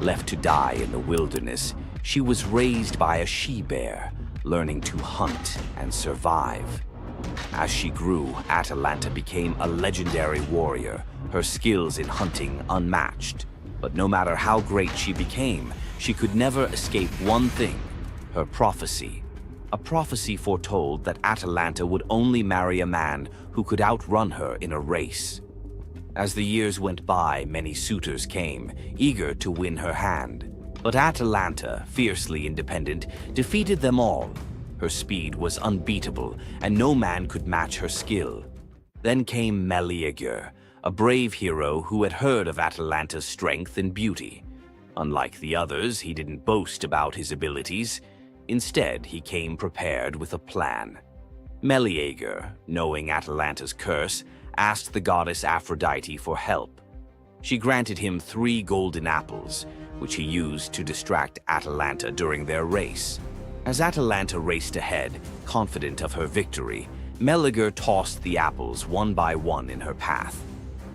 Left to die in the wilderness, she was raised by a she-bear, learning to hunt and survive. As she grew, Atalanta became a legendary warrior, her skills in hunting unmatched. But no matter how great she became, she could never escape one thing: her prophecy. A prophecy foretold that Atalanta would only marry a man who could outrun her in a race. As the years went by, many suitors came, eager to win her hand. But Atalanta, fiercely independent, defeated them all. Her speed was unbeatable, and no man could match her skill. Then came Meleager, a brave hero who had heard of Atalanta's strength and beauty. Unlike the others, he didn't boast about his abilities. Instead, he came prepared with a plan. Meleager, knowing Atalanta's curse, asked the goddess Aphrodite for help. She granted him 3 golden apples, which he used to distract Atalanta during their race. As Atalanta raced ahead, confident of her victory, Meleager tossed the apples one by one in her path.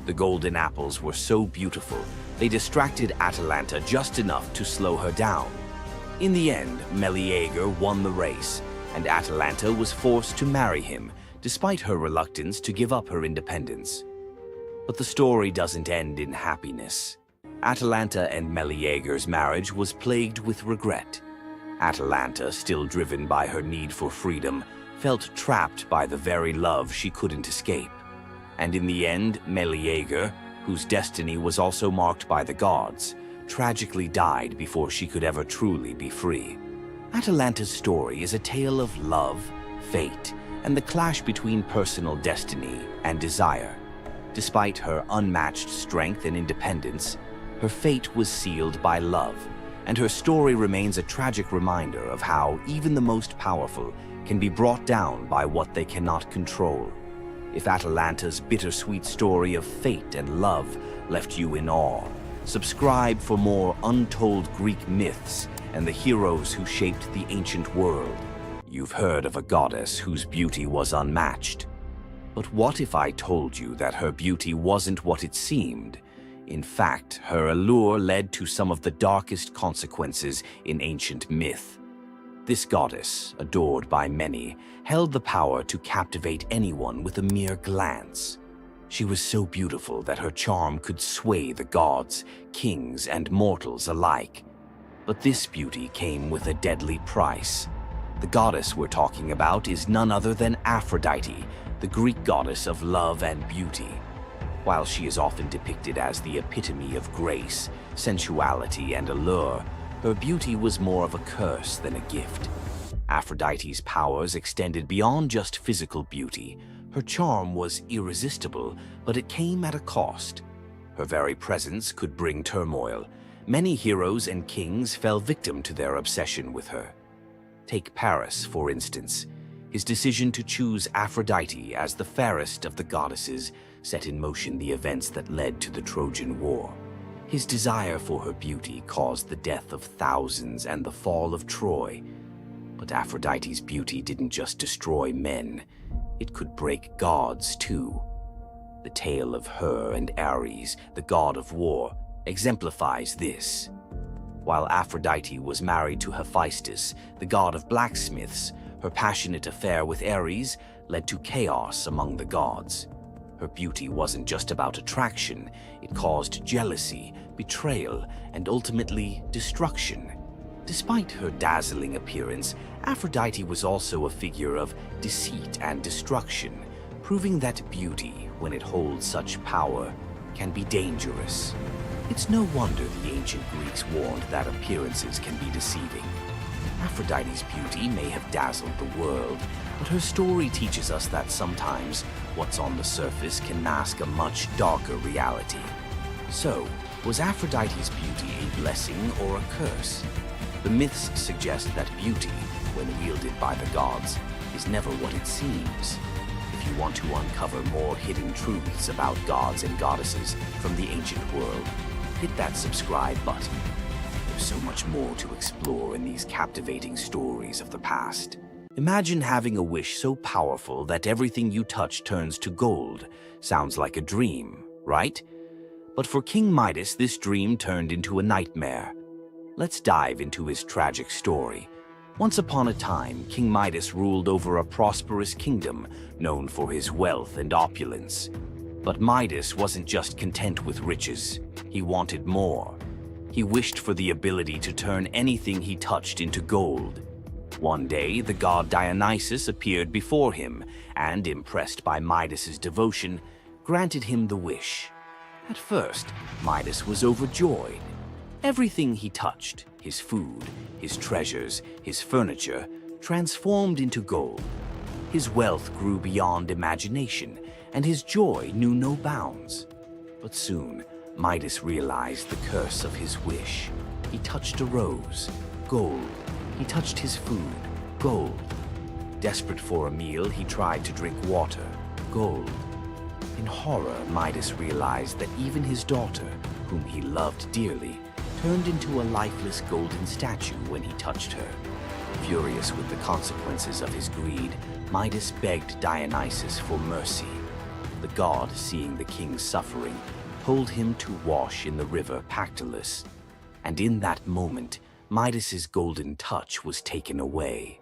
The golden apples were so beautiful, they distracted Atalanta just enough to slow her down. In the end, Meleager won the race, and Atalanta was forced to marry him, despite her reluctance to give up her independence. But the story doesn't end in happiness. Atalanta and Meleager's marriage was plagued with regret. Atalanta, still driven by her need for freedom, felt trapped by the very love she couldn't escape. And in the end, Meleager, whose destiny was also marked by the gods, tragically died before she could ever truly be free. Atalanta's story is a tale of love, fate, and the clash between personal destiny and desire. Despite her unmatched strength and independence, her fate was sealed by love, and her story remains a tragic reminder of how even the most powerful can be brought down by what they cannot control. If Atalanta's bittersweet story of fate and love left you in awe, subscribe for more untold Greek myths and the heroes who shaped the ancient world. You've heard of a goddess whose beauty was unmatched. But what if I told you that her beauty wasn't what it seemed? In fact, her allure led to some of the darkest consequences in ancient myth. This goddess, adored by many, held the power to captivate anyone with a mere glance. She was so beautiful that her charm could sway the gods, kings, and mortals alike. But this beauty came with a deadly price. The goddess we're talking about is none other than Aphrodite, the Greek goddess of love and beauty. While she is often depicted as the epitome of grace, sensuality, and allure, her beauty was more of a curse than a gift. Aphrodite's powers extended beyond just physical beauty. Her charm was irresistible, but it came at a cost. Her very presence could bring turmoil. Many heroes and kings fell victim to their obsession with her. Take Paris, for instance. His decision to choose Aphrodite as the fairest of the goddesses set in motion the events that led to the Trojan War. His desire for her beauty caused the death of thousands and the fall of Troy. But Aphrodite's beauty didn't just destroy men, it could break gods too. The tale of her and Ares, the god of war, exemplifies this. While Aphrodite was married to Hephaestus, the god of blacksmiths, her passionate affair with Ares led to chaos among the gods. Her beauty wasn't just about attraction, it caused jealousy, betrayal, and ultimately destruction. Despite her dazzling appearance, Aphrodite was also a figure of deceit and destruction, proving that beauty, when it holds such power, can be dangerous. It's no wonder the ancient Greeks warned that appearances can be deceiving. Aphrodite's beauty may have dazzled the world, but her story teaches us that sometimes what's on the surface can mask a much darker reality. So, was Aphrodite's beauty a blessing or a curse? The myths suggest that beauty, when wielded by the gods, is never what it seems. If you want to uncover more hidden truths about gods and goddesses from the ancient world, hit that subscribe button. There's so much more to explore in these captivating stories of the past. Imagine having a wish so powerful that everything you touch turns to gold. Sounds like a dream, right? But for King Midas, this dream turned into a nightmare. Let's dive into his tragic story. Once upon a time, King Midas ruled over a prosperous kingdom known for his wealth and opulence. But Midas wasn't just content with riches. He wanted more. He wished for the ability to turn anything he touched into gold. One day, the god Dionysus appeared before him and, impressed by Midas's devotion, granted him the wish. At first, Midas was overjoyed. Everything he touched, his food, his treasures, his furniture, transformed into gold. His wealth grew beyond imagination, and his joy knew no bounds. But soon, Midas realized the curse of his wish. He touched a rose, gold. He touched his food, gold. Desperate for a meal, he tried to drink water, gold. In horror, Midas realized that even his daughter, whom he loved dearly, turned into a lifeless golden statue when he touched her. Furious with the consequences of his greed, Midas begged Dionysus for mercy. The god, seeing the king's suffering, told him to wash in the river Pactolus. And in that moment, Midas's golden touch was taken away.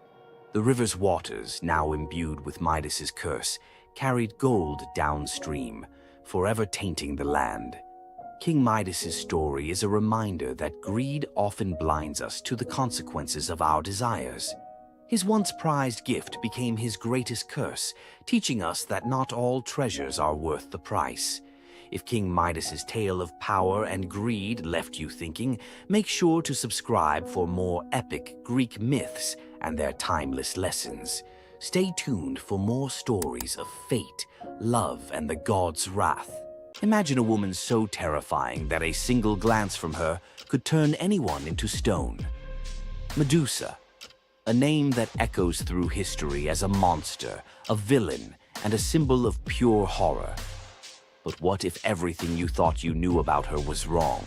The river's waters, now imbued with Midas's curse, carried gold downstream, forever tainting the land. King Midas's story is a reminder that greed often blinds us to the consequences of our desires. His once prized gift became his greatest curse, teaching us that not all treasures are worth the price. If King Midas's tale of power and greed left you thinking, make sure to subscribe for more epic Greek myths and their timeless lessons. Stay tuned for more stories of fate, love, and the gods' wrath. Imagine a woman so terrifying that a single glance from her could turn anyone into stone. Medusa, a name that echoes through history as a monster, a villain, and a symbol of pure horror. But what if everything you thought you knew about her was wrong?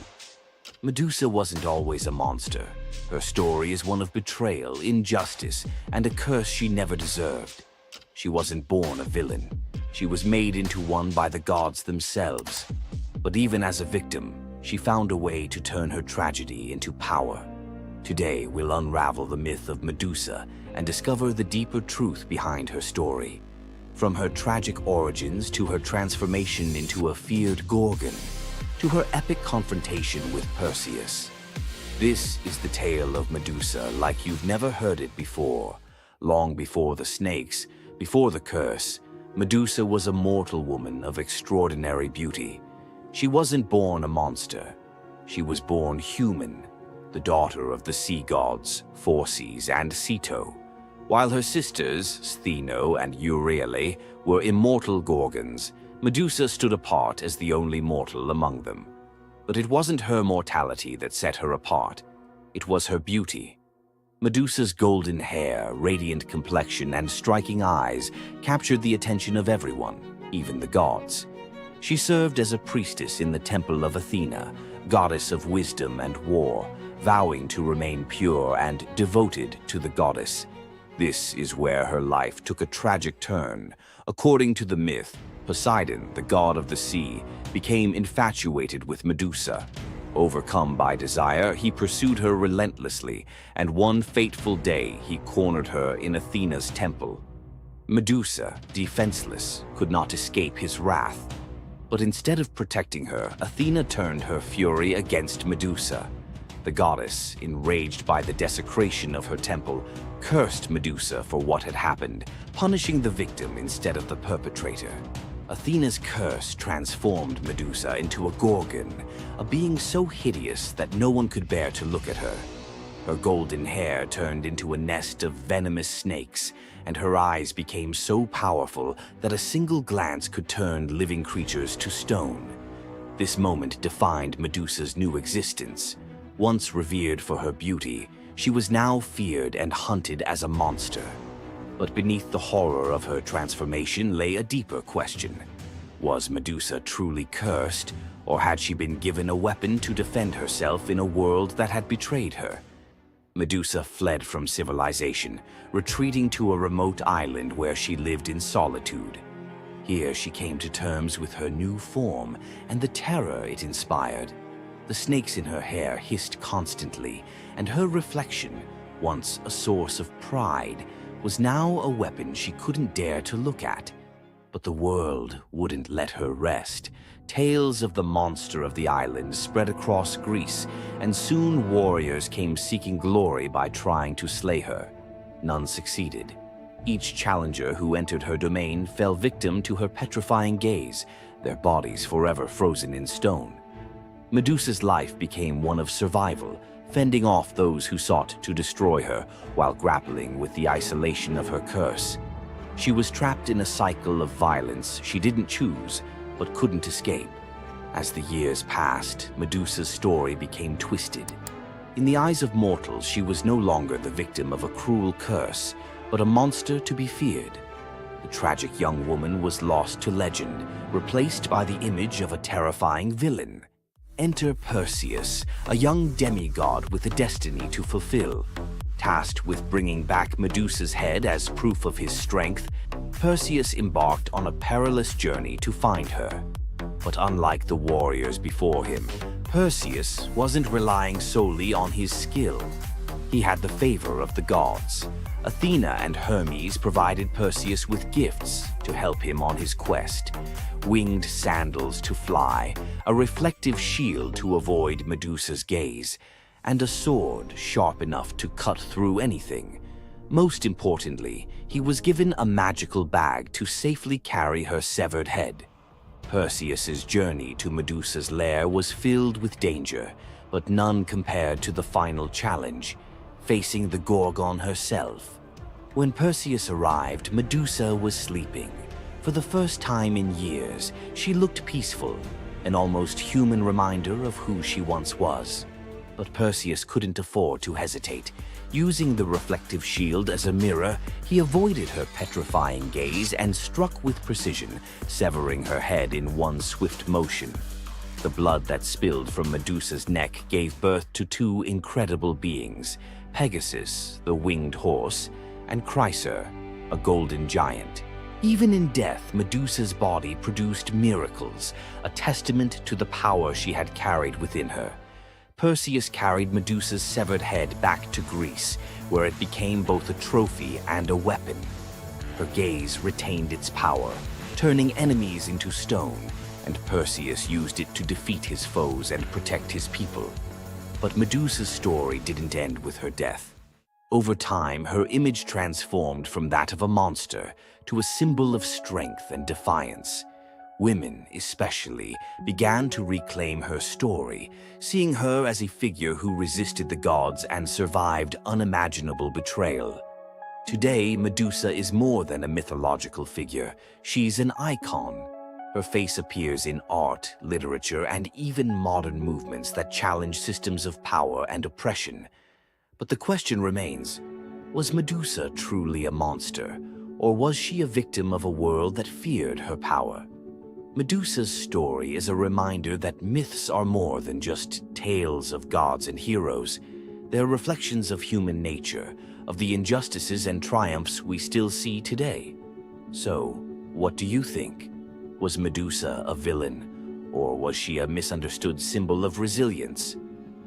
Medusa wasn't always a monster. Her story is one of betrayal, injustice, and a curse she never deserved. She wasn't born a villain. She was made into one by the gods themselves. But even as a victim, she found a way to turn her tragedy into power. Today, we'll unravel the myth of Medusa and discover the deeper truth behind her story. From her tragic origins to her transformation into a feared Gorgon, to her epic confrontation with Perseus. This is the tale of Medusa like you've never heard it before. Long before the snakes, before the curse, Medusa was a mortal woman of extraordinary beauty. She wasn't born a monster. She was born human, the daughter of the sea gods, Phorcys and Ceto, while her sisters, Stheno and Euryale, were immortal Gorgons. Medusa stood apart as the only mortal among them. But it wasn't her mortality that set her apart. It was her beauty. Medusa's golden hair, radiant complexion, and striking eyes captured the attention of everyone, even the gods. She served as a priestess in the temple of Athena, goddess of wisdom and war, vowing to remain pure and devoted to the goddess. This is where her life took a tragic turn. According to the myth, Poseidon, the god of the sea, became infatuated with Medusa. Overcome by desire, he pursued her relentlessly, and one fateful day he cornered her in Athena's temple. Medusa, defenseless, could not escape his wrath. But instead of protecting her, Athena turned her fury against Medusa. The goddess, enraged by the desecration of her temple, cursed Medusa for what had happened, punishing the victim instead of the perpetrator. Athena's curse transformed Medusa into a Gorgon, a being so hideous that no one could bear to look at her. Her golden hair turned into a nest of venomous snakes, and her eyes became so powerful that a single glance could turn living creatures to stone. This moment defined Medusa's new existence. Once revered for her beauty, she was now feared and hunted as a monster. But beneath the horror of her transformation lay a deeper question. Was Medusa truly cursed, or had she been given a weapon to defend herself in a world that had betrayed her? Medusa fled from civilization, retreating to a remote island where she lived in solitude. Here she came to terms with her new form and the terror it inspired. The snakes in her hair hissed constantly, and her reflection, once a source of pride, was now a weapon she couldn't dare to look at. But the world wouldn't let her rest. Tales of the monster of the island spread across Greece, and soon warriors came seeking glory by trying to slay her. None succeeded. Each challenger who entered her domain fell victim to her petrifying gaze, their bodies forever frozen in stone. Medusa's life became one of survival, fending off those who sought to destroy her while grappling with the isolation of her curse. She was trapped in a cycle of violence she didn't choose, but couldn't escape. As the years passed, Medusa's story became twisted. In the eyes of mortals, she was no longer the victim of a cruel curse, but a monster to be feared. The tragic young woman was lost to legend, replaced by the image of a terrifying villain. Enter Perseus, a young demigod with a destiny to fulfill. Tasked with bringing back Medusa's head as proof of his strength, Perseus embarked on a perilous journey to find her. But unlike the warriors before him, Perseus wasn't relying solely on his skill. He had the favor of the gods. Athena and Hermes provided Perseus with gifts to help him on his quest. Winged sandals to fly, a reflective shield to avoid Medusa's gaze, and a sword sharp enough to cut through anything. Most importantly, he was given a magical bag to safely carry her severed head. Perseus's journey to Medusa's lair was filled with danger, but none compared to the final challenge, facing the Gorgon herself. When Perseus arrived, Medusa was sleeping. For the first time in years, she looked peaceful, an almost human reminder of who she once was. But Perseus couldn't afford to hesitate. Using the reflective shield as a mirror, he avoided her petrifying gaze and struck with precision, severing her head in one swift motion. The blood that spilled from Medusa's neck gave birth to two incredible beings, Pegasus, the winged horse, and Chryser, a golden giant. Even in death, Medusa's body produced miracles, a testament to the power she had carried within her. Perseus carried Medusa's severed head back to Greece, where it became both a trophy and a weapon. Her gaze retained its power, turning enemies into stone, and Perseus used it to defeat his foes and protect his people. But Medusa's story didn't end with her death. Over time, her image transformed from that of a monster to a symbol of strength and defiance. Women, especially, began to reclaim her story, seeing her as a figure who resisted the gods and survived unimaginable betrayal. Today, Medusa is more than a mythological figure. She's an icon. Her face appears in art, literature, and even modern movements that challenge systems of power and oppression. But the question remains, was Medusa truly a monster, or was she a victim of a world that feared her power? Medusa's story is a reminder that myths are more than just tales of gods and heroes. They're reflections of human nature, of the injustices and triumphs we still see today. So, what do you think? Was Medusa a villain, or was she a misunderstood symbol of resilience?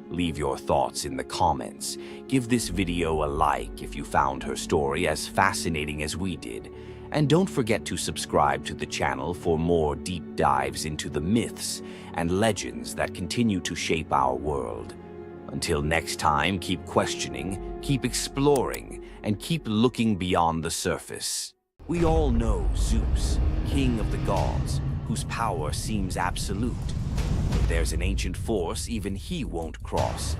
Leave your thoughts in the comments. Give this video a like if you found her story as fascinating as we did. And don't forget to subscribe to the channel for more deep dives into the myths and legends that continue to shape our world. Until next time, keep questioning, keep exploring, and keep looking beyond the surface. We all know Zeus, king of the gods, whose power seems absolute. But there's an ancient force even he won't cross.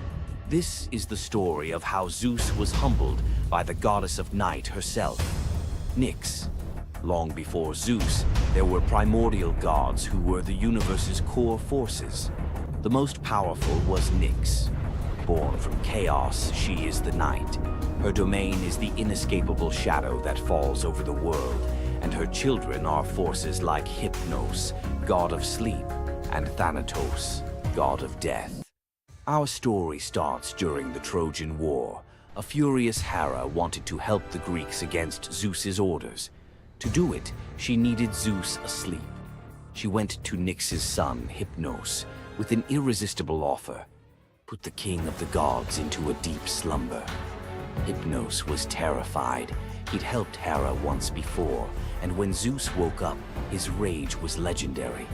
This is the story of how Zeus was humbled by the goddess of night herself, Nyx. Long before Zeus, there were primordial gods who were the universe's core forces. The most powerful was Nyx. Born from chaos, she is the night. Her domain is the inescapable shadow that falls over the world, and her children are forces like Hypnos, god of sleep, and Thanatos, god of death. Our story starts during the Trojan War. A furious Hera wanted to help the Greeks against Zeus's orders. To do it, she needed Zeus asleep. She went to Nyx's son, Hypnos, with an irresistible offer: put the king of the gods into a deep slumber. Hypnos was terrified. He'd helped Hera once before, and when Zeus woke up, his rage was legendary.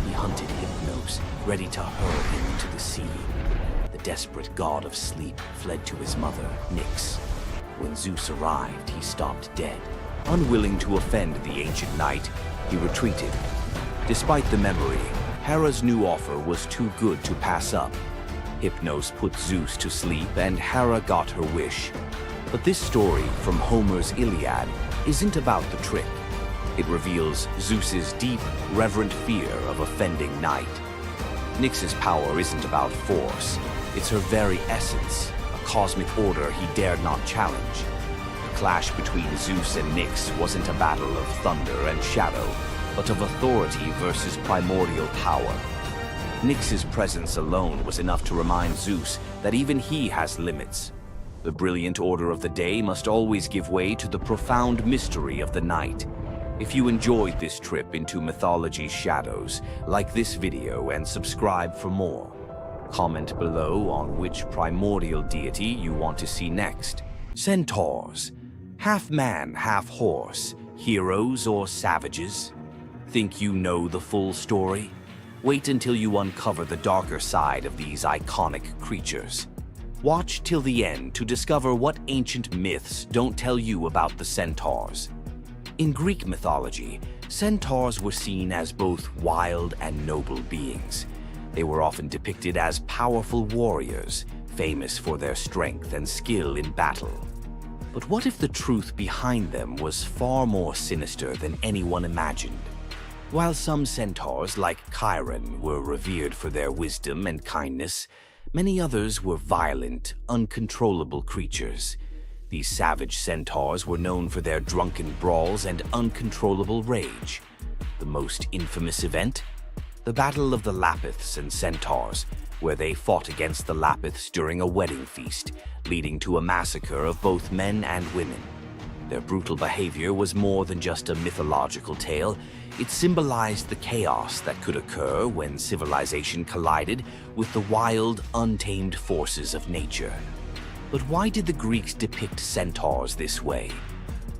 He hunted Hypnos, ready to hurl him into the sea. The desperate god of sleep fled to his mother, Nyx. When Zeus arrived, he stopped dead. Unwilling to offend the ancient knight, he retreated. Despite the memory, Hera's new offer was too good to pass up. Hypnos put Zeus to sleep, and Hera got her wish. But this story from Homer's Iliad isn't about the trick. It reveals Zeus's deep, reverent fear of offending night. Nyx's power isn't about force. It's her very essence, a cosmic order he dared not challenge. The clash between Zeus and Nyx wasn't a battle of thunder and shadow, but of authority versus primordial power. Nyx's presence alone was enough to remind Zeus that even he has limits. The brilliant order of the day must always give way to the profound mystery of the night. If you enjoyed this trip into mythology's shadows, like this video and subscribe for more. Comment below on which primordial deity you want to see next. Centaurs, half man, half horse, heroes or savages? Think you know the full story? Wait until you uncover the darker side of these iconic creatures. Watch till the end to discover what ancient myths don't tell you about the centaurs. In Greek mythology, centaurs were seen as both wild and noble beings. They were often depicted as powerful warriors, famous for their strength and skill in battle. But what if the truth behind them was far more sinister than anyone imagined? While some centaurs, like Chiron, were revered for their wisdom and kindness, many others were violent, uncontrollable creatures. These savage centaurs were known for their drunken brawls and uncontrollable rage. The most infamous event? The Battle of the Lapiths and Centaurs, where they fought against the Lapiths during a wedding feast, leading to a massacre of both men and women. Their brutal behavior was more than just a mythological tale. It symbolized the chaos that could occur when civilization collided with the wild, untamed forces of nature. But why did the Greeks depict centaurs this way?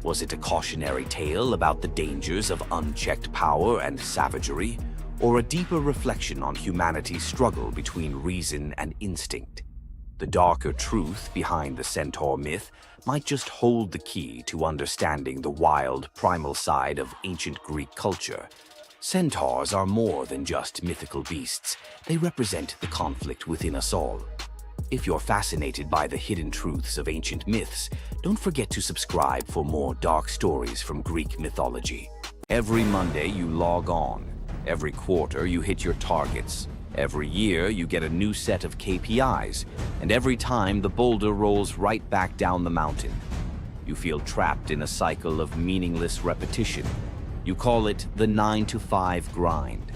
Was it a cautionary tale about the dangers of unchecked power and savagery, or a deeper reflection on humanity's struggle between reason and instinct? The darker truth behind the centaur myth might just hold the key to understanding the wild, primal side of ancient Greek culture. Centaurs are more than just mythical beasts. They represent the conflict within us all. If you're fascinated by the hidden truths of ancient myths, don't forget to subscribe for more dark stories from Greek mythology. Every Monday you log on. Every quarter you hit your targets. Every year you get a new set of KPIs, and every time the boulder rolls right back down the mountain. You feel trapped in a cycle of meaningless repetition. You call it the 9-to-5 grind.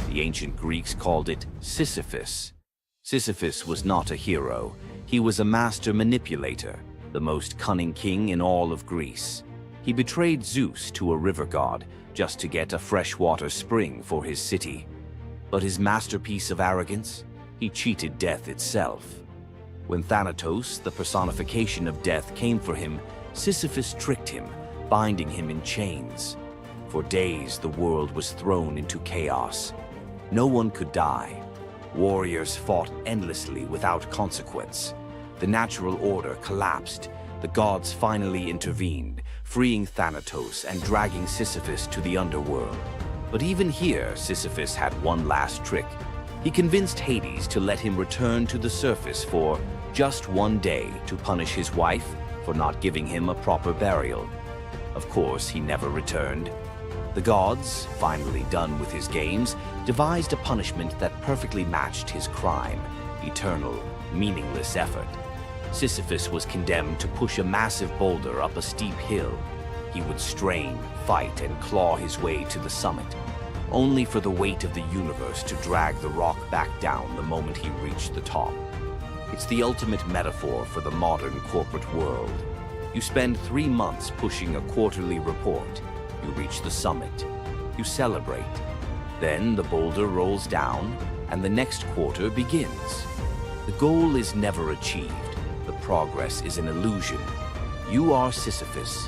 The ancient Greeks called it Sisyphus. Sisyphus was not a hero. He was a master manipulator, the most cunning king in all of Greece. He betrayed Zeus to a river god just to get a freshwater spring for his city. But his masterpiece of arrogance? He cheated death itself. When Thanatos, the personification of death, came for him, Sisyphus tricked him, binding him in chains. For days the world was thrown into chaos. No one could die. Warriors fought endlessly without consequence. The natural order collapsed. The gods finally intervened, freeing Thanatos and dragging Sisyphus to the underworld. But even here, Sisyphus had one last trick. He convinced Hades to let him return to the surface for just one day to punish his wife for not giving him a proper burial. Of course, he never returned. The gods, finally done with his games, devised a punishment that perfectly matched his crime: eternal, meaningless effort. Sisyphus was condemned to push a massive boulder up a steep hill. He would strain, fight, and claw his way to the summit, only for the weight of the universe to drag the rock back down the moment he reached the top. It's the ultimate metaphor for the modern corporate world. You spend 3 months pushing a quarterly report. You reach the summit. You celebrate. Then the boulder rolls down, and the next quarter begins. The goal is never achieved. The progress is an illusion. You are Sisyphus.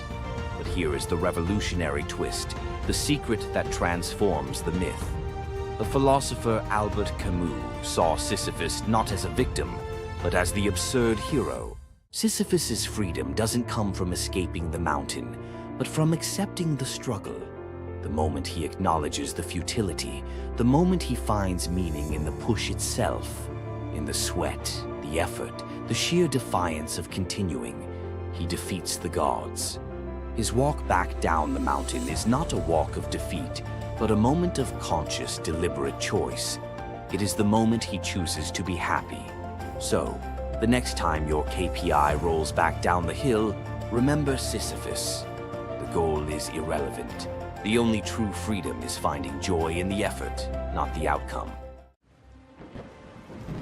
But here is the revolutionary twist, the secret that transforms the myth. The philosopher Albert Camus saw Sisyphus not as a victim, but as the absurd hero. Sisyphus's freedom doesn't come from escaping the mountain, but from accepting the struggle. The moment he acknowledges the futility, the moment he finds meaning in the push itself, in the sweat, the effort, the sheer defiance of continuing, he defeats the gods. His walk back down the mountain is not a walk of defeat, but a moment of conscious, deliberate choice. It is the moment he chooses to be happy. So, the next time your KPI rolls back down the hill, remember Sisyphus. The goal is irrelevant. The only true freedom is finding joy in the effort, not the outcome.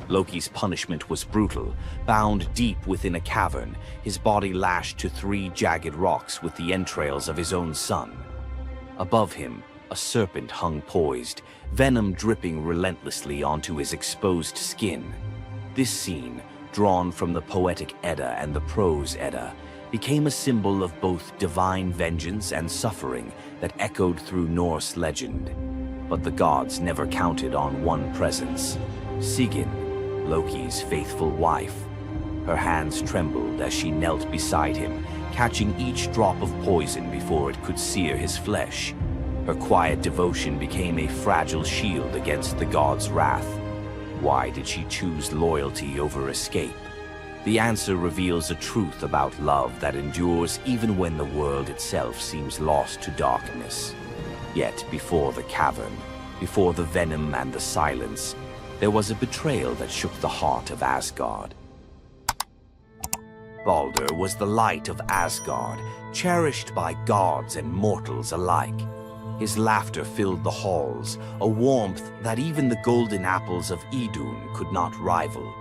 Loki's punishment was brutal. Bound deep within a cavern, his body lashed to 3 jagged rocks with the entrails of his own son. Above him, a serpent hung poised, venom dripping relentlessly onto his exposed skin. This scene, drawn from the Poetic Edda and the Prose Edda, became a symbol of both divine vengeance and suffering that echoed through Norse legend. But the gods never counted on one presence: Sigyn, Loki's faithful wife. Her hands trembled as she knelt beside him, catching each drop of poison before it could sear his flesh. Her quiet devotion became a fragile shield against the god's wrath. Why did she choose loyalty over escape? The answer reveals a truth about love that endures even when the world itself seems lost to darkness. Yet before the cavern, before the venom and the silence, there was a betrayal that shook the heart of Asgard. Balder was the light of Asgard, cherished by gods and mortals alike. His laughter filled the halls, a warmth that even the golden apples of Idun could not rival.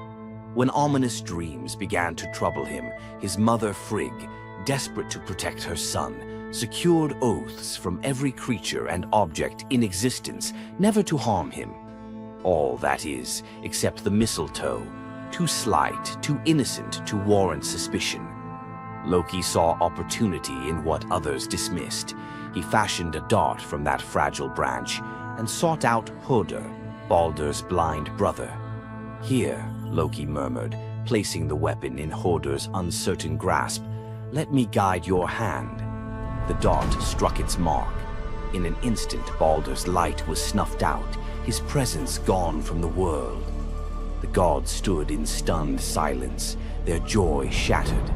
When ominous dreams began to trouble him, his mother Frigg, desperate to protect her son, secured oaths from every creature and object in existence never to harm him. All, that is, except the mistletoe, too slight, too innocent to warrant suspicion. Loki saw opportunity in what others dismissed. He fashioned a dart from that fragile branch and sought out Hoder, Baldur's blind brother. "Here," Loki murmured, placing the weapon in Hoder's uncertain grasp, "let me guide your hand." The dart struck its mark. In an instant, Baldur's light was snuffed out, his presence gone from the world. The gods stood in stunned silence, their joy shattered.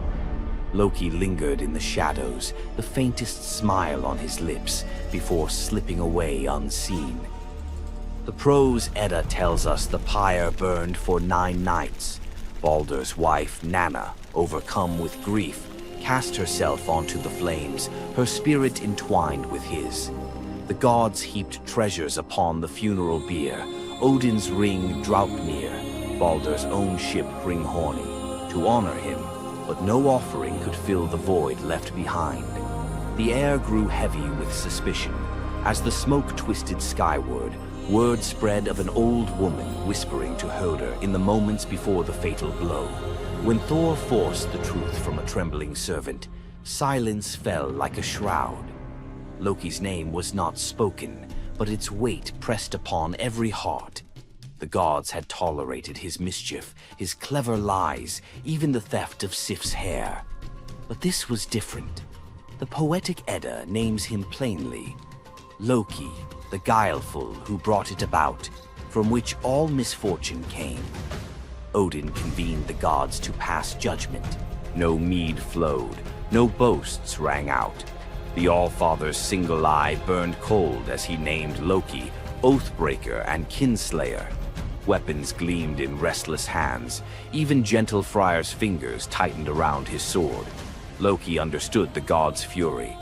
Loki lingered in the shadows, the faintest smile on his lips, before slipping away unseen. The prose Edda tells us the pyre burned for 9 nights. Baldur's wife, Nanna, overcome with grief, cast herself onto the flames, her spirit entwined with his. The gods heaped treasures upon the funeral bier, Odin's ring Draupnir, Baldur's own ship Hringhorni, to honor him, but no offering could fill the void left behind. The air grew heavy with suspicion. As the smoke twisted skyward, word spread of an old woman whispering to Hoder in the moments before the fatal blow. When Thor forced the truth from a trembling servant, silence fell like a shroud. Loki's name was not spoken, but its weight pressed upon every heart. The gods had tolerated his mischief, his clever lies, even the theft of Sif's hair. But this was different. The poetic Edda names him plainly: Loki, the guileful who brought it about, from which all misfortune came. Odin convened the gods to pass judgment. No mead flowed, no boasts rang out. The All-Father's single eye burned cold as he named Loki Oathbreaker and Kinslayer. Weapons gleamed in restless hands. Even gentle Friar's fingers tightened around his sword. Loki understood the god's fury.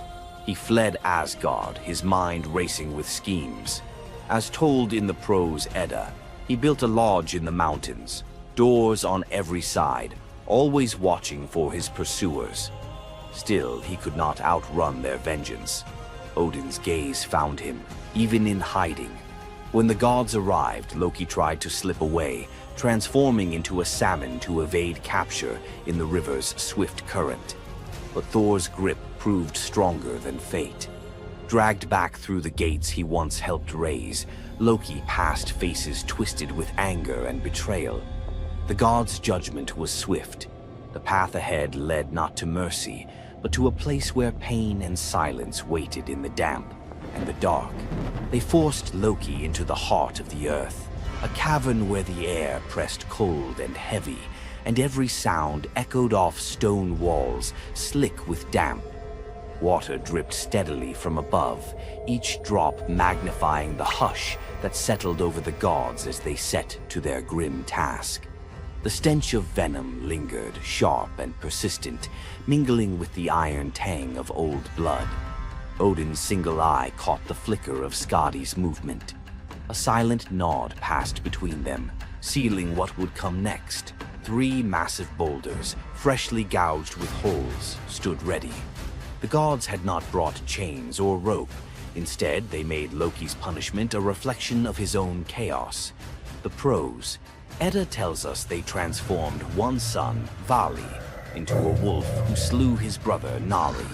He fled Asgard, his mind racing with schemes. As told in the prose Edda, he built a lodge in the mountains, doors on every side, always watching for his pursuers. Still, he could not outrun their vengeance. Odin's gaze found him, even in hiding. When the gods arrived, Loki tried to slip away, transforming into a salmon to evade capture in the river's swift current. But Thor's grip proved stronger than fate. Dragged back through the gates he once helped raise, Loki passed faces twisted with anger and betrayal. The gods' judgment was swift. The path ahead led not to mercy, but to a place where pain and silence waited in the damp and the dark. They forced Loki into the heart of the earth, a cavern where the air pressed cold and heavy, and every sound echoed off stone walls, slick with damp. Water dripped steadily from above, each drop magnifying the hush that settled over the gods as they set to their grim task. The stench of venom lingered, sharp and persistent, mingling with the iron tang of old blood. Odin's single eye caught the flicker of Skadi's movement. A silent nod passed between them, sealing what would come next. 3 massive boulders, freshly gouged with holes, stood ready. The gods had not brought chains or rope. Instead, they made Loki's punishment a reflection of his own chaos. The prose: Edda tells us they transformed one son, Vali, into a wolf who slew his brother, Nari.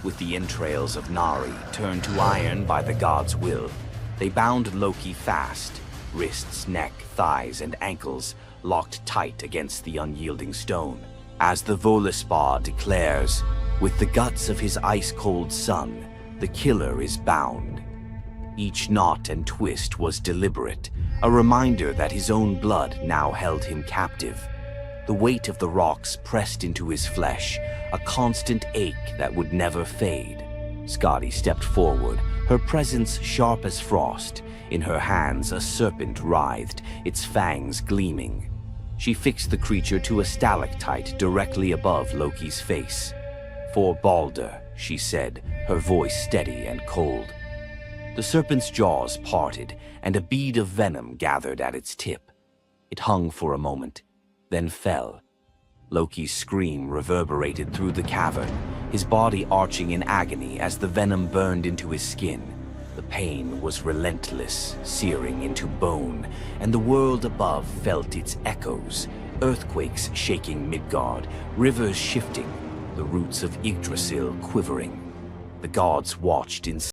With the entrails of Nari turned to iron by the god's will, they bound Loki fast, wrists, neck, thighs, and ankles locked tight against the unyielding stone. As the Völuspá declares, with the guts of his ice-cold son, the killer is bound. Each knot and twist was deliberate, a reminder that his own blood now held him captive. The weight of the rocks pressed into his flesh, a constant ache that would never fade. Skadi stepped forward, her presence sharp as frost. In her hands a serpent writhed, its fangs gleaming. She fixed the creature to a stalactite directly above Loki's face. "For Baldur," she said, her voice steady and cold. The serpent's jaws parted, and a bead of venom gathered at its tip. It hung for a moment, then fell. Loki's scream reverberated through the cavern, his body arching in agony as the venom burned into his skin. The pain was relentless, searing into bone, and the world above felt its echoes, earthquakes shaking Midgard, rivers shifting, the roots of Yggdrasil quivering. The gods watched in